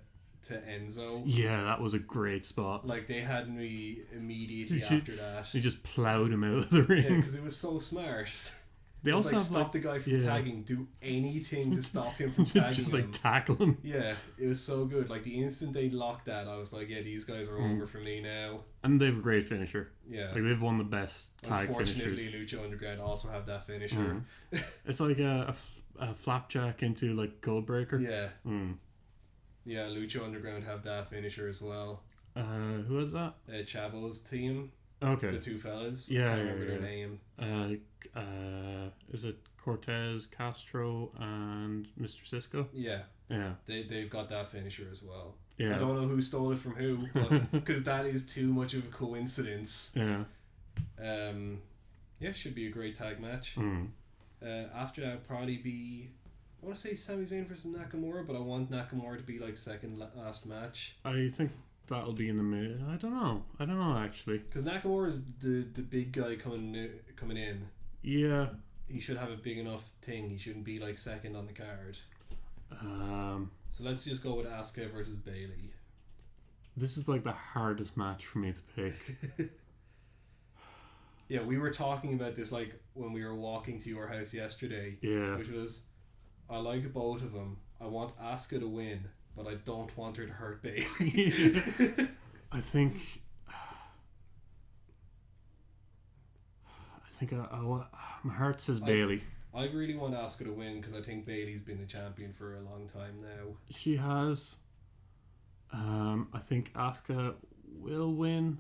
Enzo. Yeah, that was a great spot. Like, they had me immediately after that. They just ploughed him out of the ring. Yeah, because it was so smart. They also like, stop the guy from tagging. Do anything to stop him from tagging just him. Like tackle him. Yeah, it was so good. Like, the instant they locked that, I was like, yeah, these guys are over for me now. And they have a great finisher. Yeah. Like, they've won the best tag finishers. Unfortunately, Lucha Underground also have that finisher. It's like a flapjack into, like, Codebreaker. Yeah. Yeah, Lucha Underground have that finisher as well. Who is that? Chavo's team. Okay. The 2 fellas. Yeah, I can't remember their name. Is it Cortez, Castro, and Mr. Cisco? Yeah. Yeah. They've got that finisher as well. Yeah. I don't know who stole it from who, because that is too much of a coincidence. Yeah. Yeah, should be a great tag match. After that, would probably be, I want to say Sami Zayn versus Nakamura, but I want Nakamura to be like second last match. I think that'll be in the mid. I don't know actually. Because Nakamura is the big guy coming in. Yeah. He should have a big enough thing. He shouldn't be like second on the card. So let's just go with Asuka versus Bayley. This is like the hardest match for me to pick. Yeah, we were talking about this like when we were walking to your house yesterday. Yeah. Which was, I like both of them. I want Asuka to win, but I don't want her to hurt Bayley. I think my heart says Bayley. I really want Asuka to win because I think Bayley's been the champion for a long time now. She has. I think Asuka will win,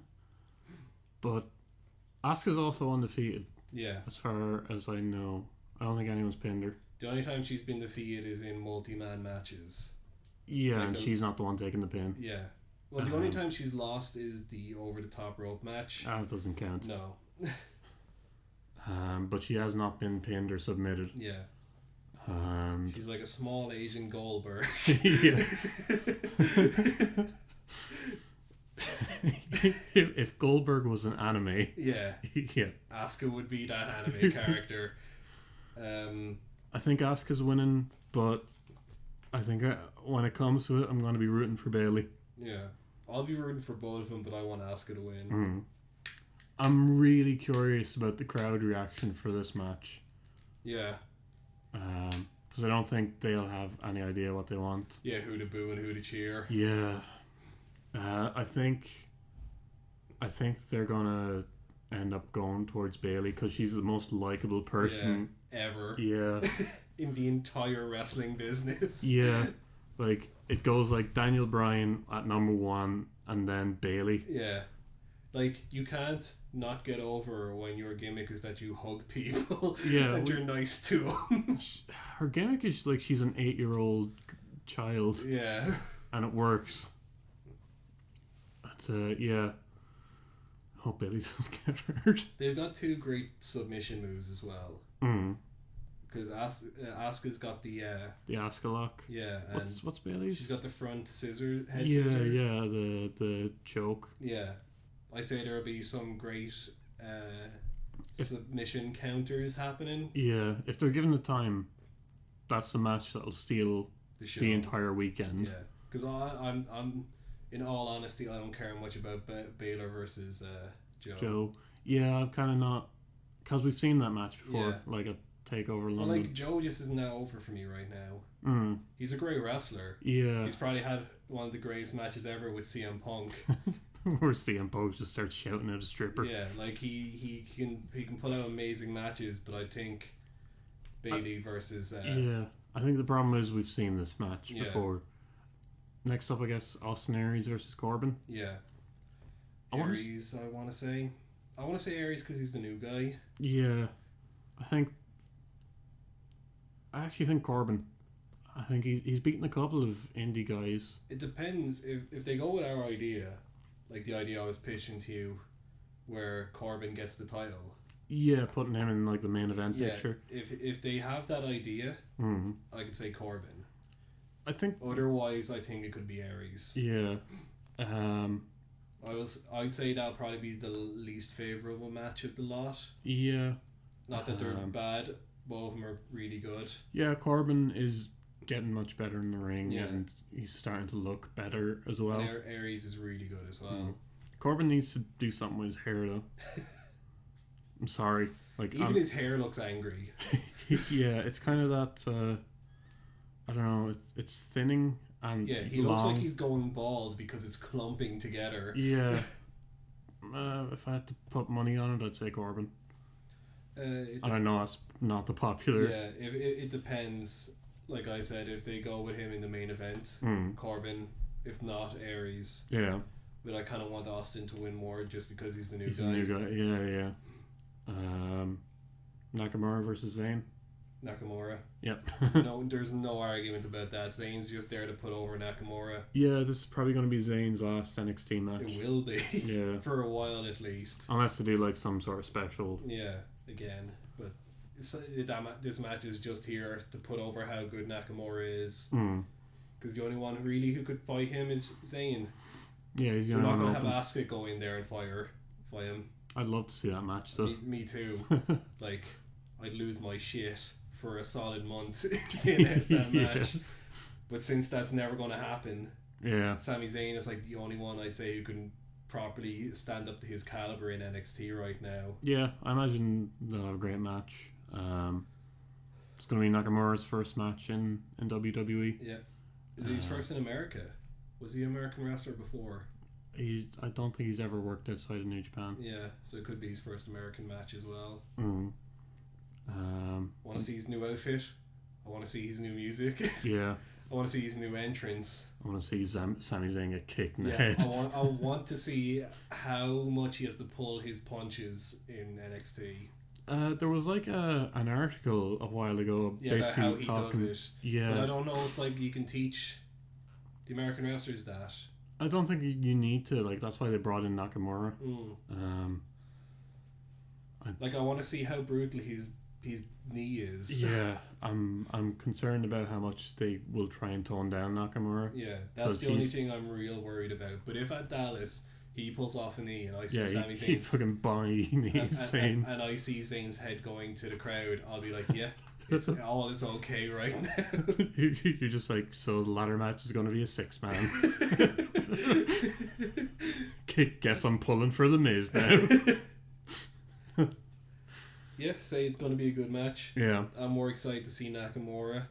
but Asuka's also undefeated. Yeah. As far as I know, I don't think anyone's pinned her. The only time she's been defeated is in multi-man matches. Yeah, like and she's not the one taking the pin. Yeah. Well, the only time she's lost is the over-the-top rope match. That doesn't count. No. But she has not been pinned or submitted. Yeah. She's like a small Asian Goldberg. Yeah. If Goldberg was an anime, yeah, Asuka would be that anime character. I think Asuka's winning, but I think when it comes to it, I'm going to be rooting for Bayley. Yeah, I'll be rooting for both of them, but I want Asuka to win. I'm really curious about the crowd reaction for this match. Yeah. Because I don't think they'll have any idea what they want. Yeah, who to boo and who to cheer. Yeah. I think they're gonna end up going towards Bayley because she's the most likable person ever. Yeah. In the entire wrestling business. Yeah. Like it goes like Daniel Bryan at number 1 and then Bayley. Yeah. Like, you can't not get over when your gimmick is that you hug people and you're nice to them. Her gimmick is like she's an 8-year-old child. Yeah. And it works. That's yeah. I hope Bayley doesn't get hurt. They've got 2 great submission moves as well. Because Asuka's got the Asuka lock. Yeah. And what's Bayley's? She's got the front scissor, head scissor. Yeah, the choke. Yeah. I'd say there'll be some great submission counters happening. Yeah, if they're given the time, that's the match that'll steal the entire weekend. Yeah, because I'm in all honesty, I don't care much about Baylor versus Joe. Yeah, I'm kind of not, because we've seen that match before, like a Takeover London. Well, like Joe just isn't that over for me right now. He's a great wrestler. Yeah, he's probably had one of the greatest matches ever with CM Punk. Where CM Punk just starts shouting at a stripper. Yeah, like he can pull out amazing matches, but I think Bayley versus yeah, I think the problem is we've seen this match before. Next up, I guess Austin Aries versus Corbin. Yeah, Aries. I want to say Aries because he's the new guy. Yeah, I actually think Corbin. I think he's beaten a couple of indie guys. It depends if they go with our idea. Like the idea I was pitching to you, where Corbin gets the title. Yeah, putting him in like the main event picture. If they have that idea, I could say Corbin. I think. Otherwise, I think it could be Aries. Yeah. I'd say that'll probably be the least favorable match of the lot. Yeah. Not that they're bad. Both of them are really good. Yeah, Corbin is getting much better in the ring, and he's starting to look better as well. And Aries is really good as well. Corbin needs to do something with his hair though. I'm sorry, like even his hair looks angry. Yeah, it's kind of that. I don't know. It's thinning and he looks like he's going bald because it's clumping together. Yeah. If I had to put money on it, I'd say Corbin. I know that's not the popular. Yeah, it depends. Like I said, if they go with him in the main event, Corbin. If not, Aries. Yeah. But I kind of want Austin to win more just because he's the new guy. Yeah. Nakamura versus Zayn. Nakamura. Yep. No, there's no argument about that. Zayn's just there to put over Nakamura. Yeah, this is probably going to be Zayn's last NXT match. It will be. Yeah. For a while at least. Unless they do like some sort of special. Yeah, again. But this match is just here to put over how good Nakamura is. Because the only one really who could fight him is Zayn. Yeah, he's the We're only not one. going to have Asuka go in there and fight him. I'd love to see that match though. Me too. Like, I'd lose my shit for a solid month if they announced that match. But since that's never going to happen, Sami Zayn is like the only one I'd say who can properly stand up to his caliber in NXT right now. Yeah, I imagine they'll have a great match. It's going to be Nakamura's first match in WWE. Yeah. Is he his first in America? Was he an American wrestler before? I don't think he's ever worked outside of New Japan. Yeah, so it could be his first American match as well. Want to see his new outfit. I want to see his new music. Yeah. I want to see his new entrance. I want to see Sami Zayn get kicked in the head. I want to see how much he has to pull his punches in NXT. There was like an article a while ago basically about how he talking, does it. Yeah. But I don't know if like you can teach the American wrestlers that. I don't think you need to. Like that's why they brought in Nakamura. I want to see how brutal his knee is. Yeah, I'm concerned about how much they will try and tone down Nakamura. Yeah, that's the only thing I'm real worried about. But if at Dallas he pulls off a knee and I see Sami Zayn's... he fucking bonny knees and I see Zayn's head going to the crowd, I'll be like, yeah, all is okay right now. You're just like, so the ladder match is going to be a 6-man. Guess I'm pulling for the Miz now. Yeah, say it's going to be a good match. Yeah. I'm more excited to see Nakamura.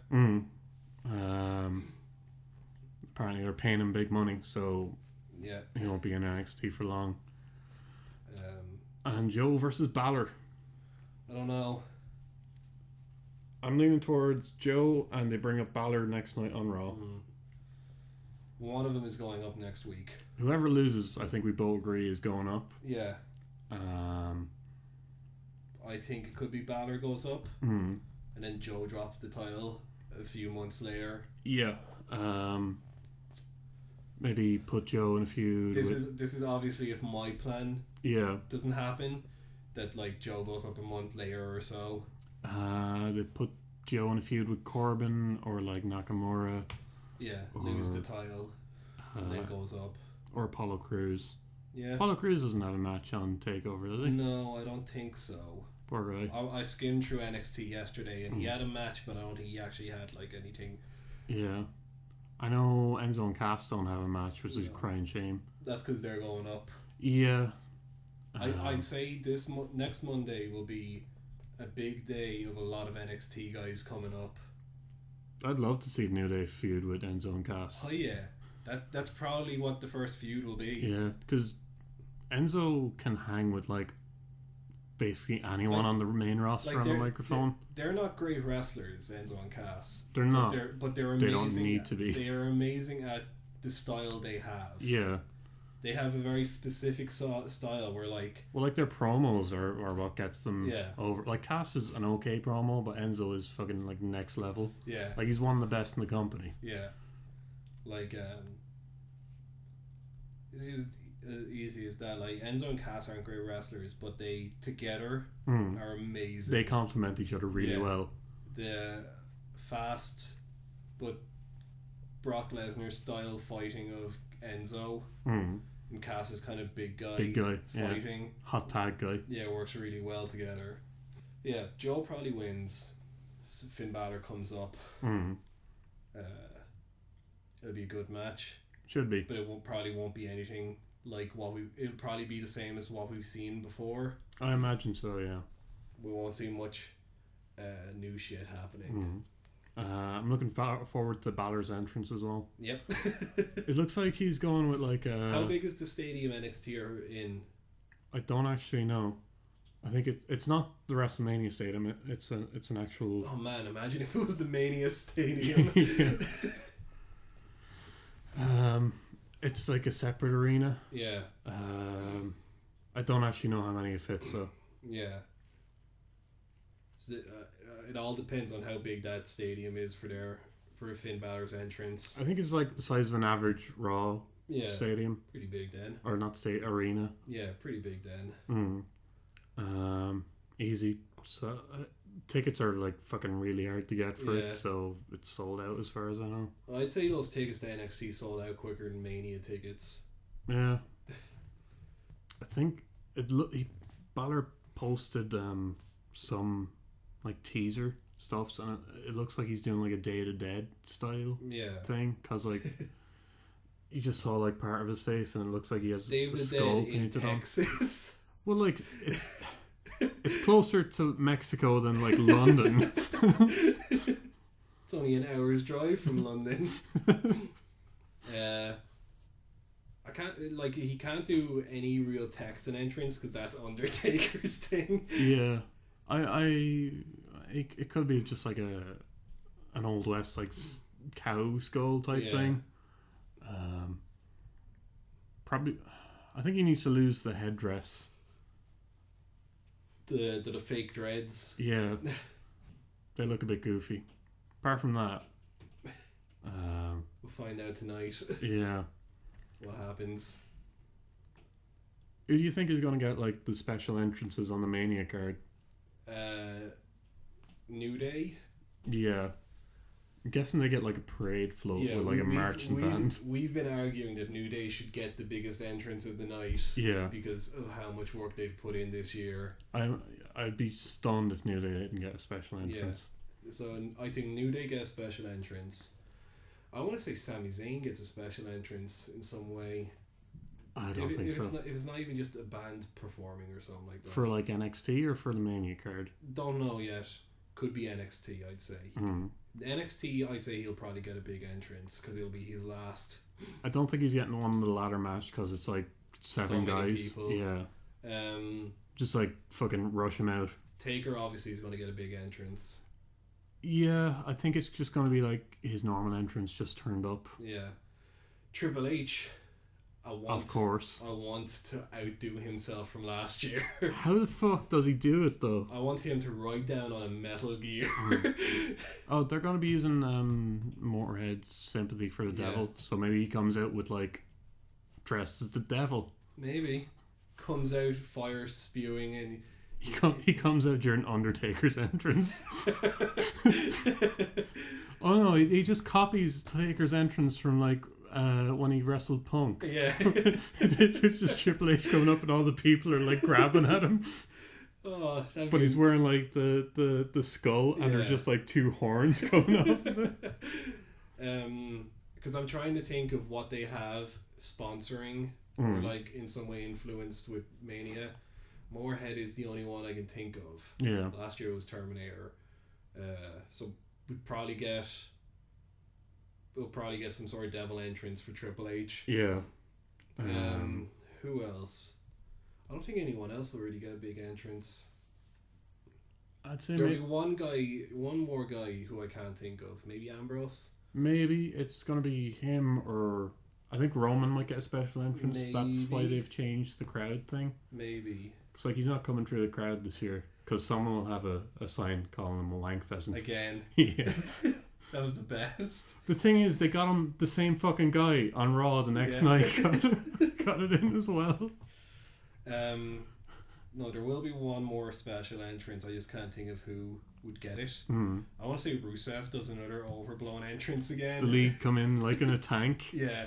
Apparently they're paying him big money, so yeah, he won't be in NXT for long. And Joe versus Balor. I don't know. I'm leaning towards Joe, and they bring up Balor next night on Raw. One of them is going up next week. Whoever loses, I think we both agree, is going up. Yeah. I think it could be Balor goes up, and then Joe drops the title a few months later. Yeah. Maybe put Joe in a feud. This is obviously if my plan doesn't happen, that like Joe goes up a month later or so. They put Joe in a feud with Corbin or like Nakamura. Yeah, lose the title and then goes up. Or Apollo Crews. Yeah. Apollo Crews doesn't have a match on Takeover, does he? No, I don't think so. Poor guy. I skimmed through NXT yesterday and he had a match, but I don't think he actually had like anything. Yeah. I know Enzo and Cass don't have a match, which is a crying shame. That's because they're going up. Yeah. I'd say this next Monday will be a big day of a lot of NXT guys coming up. I'd love to see New Day feud with Enzo and Cass. Oh yeah. That's probably what the first feud will be. Yeah, because Enzo can hang with like basically anyone on the main roster on the microphone. They're not great wrestlers, Enzo and Cass. They're not. But they're amazing. They don't need to be. They are amazing at the style they have. Yeah. They have a very specific style where like... Well, like their promos are what gets them over. Like Cass is an okay promo, but Enzo is fucking like next level. Yeah. Like he's one of the best in the company. Yeah. Like, it's just easy as that. Like Enzo and Cass aren't great wrestlers, but they together are amazing. They complement each other really well. The fast but Brock Lesnar style fighting of Enzo and Cass is kind of big guy fighting, hot tag guy. Yeah, works really well together. Yeah, Joe probably wins. Finn Balor comes up. It'll be a good match. Should be, but it probably won't be anything like it'll probably be the same as what we've seen before. I imagine so. Yeah, we won't see much new shit happening. I'm looking forward to Balor's entrance as well. Yep. It looks like he's going with like a... How big is the stadium NXT are in? I don't actually know. I think it's not the WrestleMania stadium. It's an actual... Oh man, imagine if it was the Mania stadium. It's like a separate arena. Yeah. I don't actually know how many it fits though. Yeah. So, it all depends on how big that stadium is for Finn Balor's entrance. I think it's like the size of an average Raw stadium. Pretty big then. Or not arena. Yeah, pretty big then. Easy. So tickets are like fucking really hard to get for it, so it's sold out as far as I know. I'd say those tickets to NXT sold out quicker than Mania tickets. Yeah. I think Balor posted some like teaser stuff, and it looks like he's doing like a Day of the Dead style thing, because like you just saw like part of his face and it looks like he has a skull painted on. Texas. Well, like it's closer to Mexico than like London. It's only an hour's drive from London. I can't, like, he can't do any real Texan entrance because that's Undertaker's thing. Yeah, it could be just like an Old West like cow skull type thing. Probably, I think he needs to lose the headdress. The fake dreads. Yeah, they look a bit goofy. Apart from that, we'll find out tonight. Yeah. What happens? Who do you think is going to get like the special entrances on the Mania card? New Day. Yeah, I'm guessing they get like a parade float with like a marching band. We've been arguing that New Day should get the biggest entrance of the night. Yeah, because of how much work they've put in this year. I'd be stunned if New Day didn't get a special entrance. Yeah. So I think New Day get a special entrance. I want to say Sami Zayn gets a special entrance in some way. I don't think so. If it's not even just a band performing or something like that. For like NXT or for the Mania card? Don't know yet. Could be NXT, I'd say. NXT, I'd say he'll probably get a big entrance because it'll be his last. I don't think he's getting one in the ladder match because it's like seven guys. People. Yeah. Just like fucking rush him out. Taker obviously is going to get a big entrance. Yeah, I think it's just going to be like his normal entrance just turned up. Yeah. Triple H, of course. I want to outdo himself from last year. How the fuck does he do it though? I want him to ride down on a Metal Gear. Oh, they're going to be using Motorhead's Sympathy for the Devil, so maybe he comes out with like dressed as the devil. Maybe. Comes out fire spewing and he comes out during Undertaker's entrance. Oh no, he just copies Taker's entrance from like when he wrestled Punk. Yeah. It's just Triple H coming up and all the people are like grabbing at him. Oh, but he's wearing like the skull and there's just like two horns coming off of it. Because I'm trying to think of what they have sponsoring or like in some way influenced with Mania. Moorhead is the only one I can think of. Yeah. Last year was Terminator. So we'll probably get some sort of devil entrance for Triple H. Yeah. Who else? I don't think anyone else will really get a big entrance. I'd say there'll be one more guy who I can't think of. Maybe Ambrose. Maybe it's gonna be him, or I think Roman might get a special entrance. Maybe. That's why they've changed the crowd thing. Maybe. It's like he's not coming through the crowd this year because someone will have a sign calling him a wank pheasant. Again. Yeah. That was the best. The thing is, they got him the same fucking guy on Raw the next night. Got it in as well. No, there will be one more special entrance. I just can't think of who would get it. I want to say Rusev does another overblown entrance again. The League come in like in a tank. Yeah.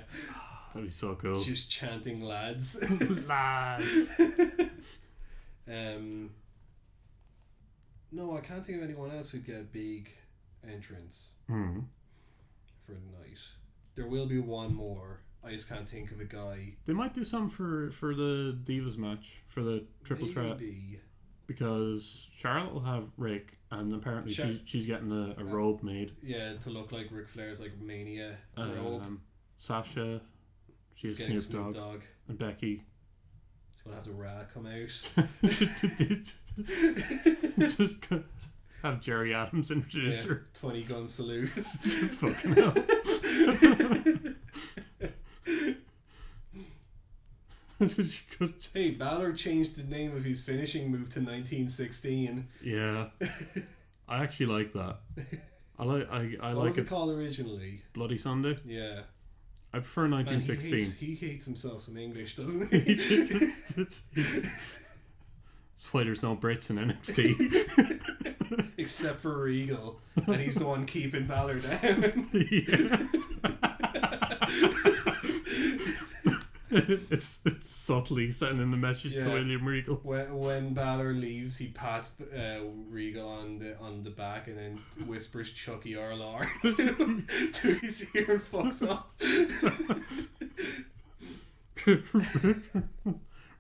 That'd be so cool. Just chanting lads. Lads. No, I can't think of anyone else who'd get a big entrance for the night. There will be one more. I just can't think of a guy. They might do something for the Divas match, for the triple threat. Because Charlotte will have Rick, and apparently she's getting a robe made. Yeah, to look like Ric Flair's like Mania robe. Sasha, she's Snoop Dogg. And Becky. She's going to have the Ra come out. Just have Jerry Adams introduce her. 20 gun salute. Fucking hell. Hey, Balor changed the name of his finishing move to 1916. Yeah. I actually like that. I what like was it called originally? Bloody Sunday? Yeah. I prefer 1916. Man, he hates himself some English, doesn't he? That's why there's no Brits in NXT. Except for Regal. And he's the one keeping Balor down. Yeah. It's subtly sending the message to William Regal. When Balor leaves, he pats Regal on the back and then whispers Chucky R. to his ear and fucks off.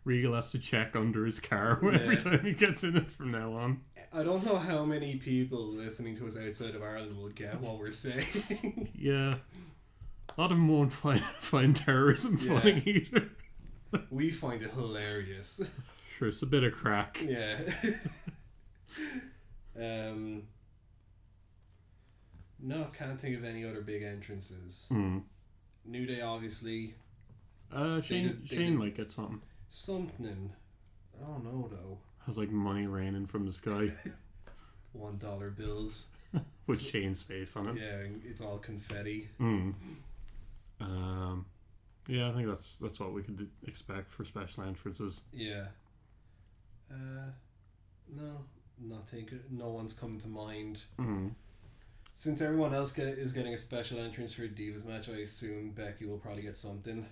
Regal has to check under his car every time he gets in it from now on. I don't know how many people listening to us outside of Ireland will get what we're saying. Yeah. A lot of them won't find terrorism funny either. We find it hilarious. Sure, it's a bit of crack. Yeah. No, can't think of any other big entrances. New Day, obviously. Shane might get something. Something. I don't know, though. Has like money raining from the sky. $1 bills. With Shane's face on it. Yeah, it's all confetti. Yeah, I think that's what we could expect for special entrances. Yeah. No, no one's come to mind. Since everyone else is getting a special entrance for a Divas match, I assume Becky will probably get something.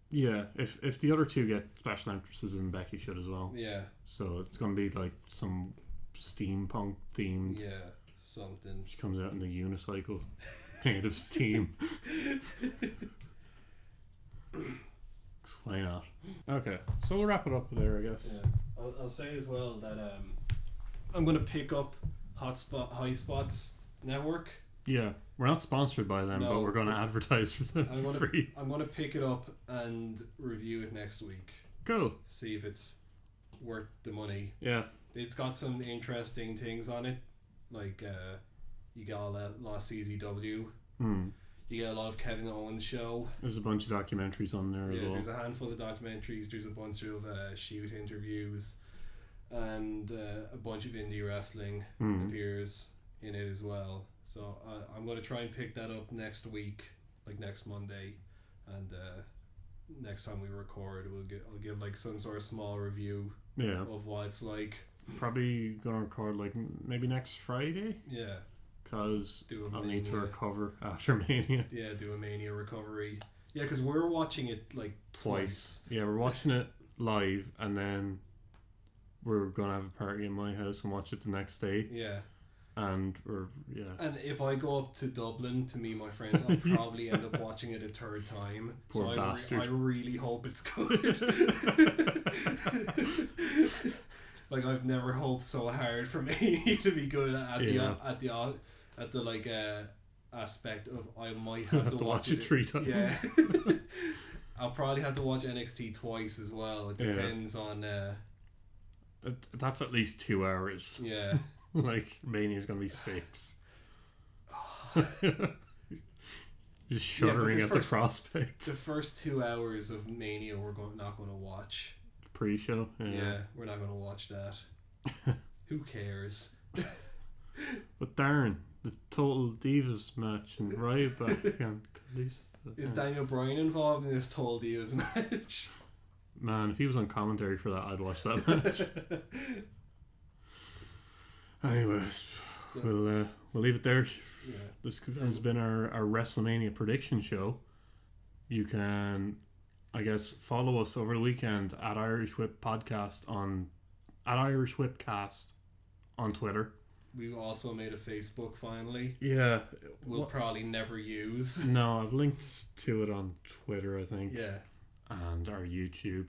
Yeah, if the other two get special entrances, then Becky should as well. Yeah. So it's gonna be like some steampunk themed. Yeah, something. She comes out in a unicycle made of steam. Why not? Okay, so we'll wrap it up there, I guess. Yeah. I'll say as well that I'm gonna pick up High Spots Network. Yeah, we're not sponsored by them, but we're going to advertise for them free. I'm going to pick it up and review it next week. Cool. See if it's worth the money. Yeah. It's got some interesting things on it. Like, you got a lot of CZW. You get a lot of Kevin Owens show. There's a bunch of documentaries on there as well. There's a handful of documentaries. There's a bunch of shoot interviews. And a bunch of indie wrestling appears in it as well. So I'm going to try and pick that up next week, like next Monday, and next time we record, I'll give like some sort of small review of what it's like. Probably going to record like maybe next Friday. Yeah. Because I'll need to recover after Mania. Yeah, do a Mania recovery. Yeah, because we're watching it like twice. Yeah, we're watching it live, and then we're going to have a party in my house and watch it the next day. Yeah. And if I go up to Dublin to meet my friends, I'll probably end up watching it a third time. Poor bastard. I really hope it's good. Like, I've never hoped so hard for me to be good at the like aspect of I might have to watch it 3 times. Yeah. I'll probably have to watch NXT twice as well. It depends on. That's at least 2 hours. Yeah. Like, Mania's going to be 6. Just shuddering at the prospect. The first 2 hours of Mania we're not going to watch. Pre-show? Yeah, we're not going to watch that. Who cares? But Darren, the Total Divas match and Ryback and is Daniel Bryan involved in this Total Divas match? Man, if he was on commentary for that, I'd watch that match. Anyways, we'll leave it there. Yeah. This has been our Wrestlemania prediction show. You can, I guess, follow us over the weekend at Irish Whip Podcast at Irish Whipcast on Twitter. We also made a Facebook finally. Yeah. We'll probably never use. No, I've linked to it on Twitter, I think. Yeah. And our YouTube.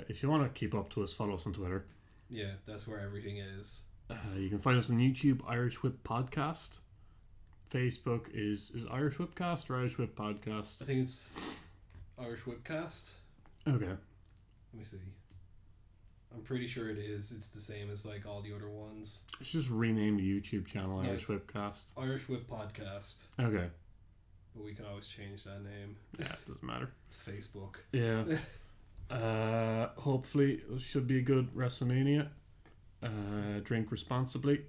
If you want to keep up to us, follow us on Twitter. Yeah, that's where everything is. You can find us on YouTube, Irish Whip Podcast. Facebook is Irish Whipcast or Irish Whip Podcast? I think it's Irish Whipcast. Okay. Let me see. I'm pretty sure it is. It's the same as like all the other ones. Let's just rename the YouTube channel Irish Whipcast. Irish Whip Podcast. Okay. But we can always change that name. Yeah, it doesn't matter. It's Facebook. Yeah. Hopefully, it should be a good WrestleMania. Drink responsibly.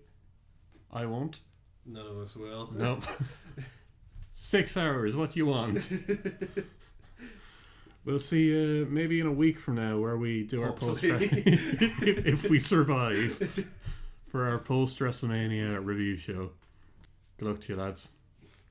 I won't. None of us will. Nope. 6 hours, what you want? We'll see you maybe in a week from now where we do our post if we survive for our post WrestleMania review show. Good luck to you, lads.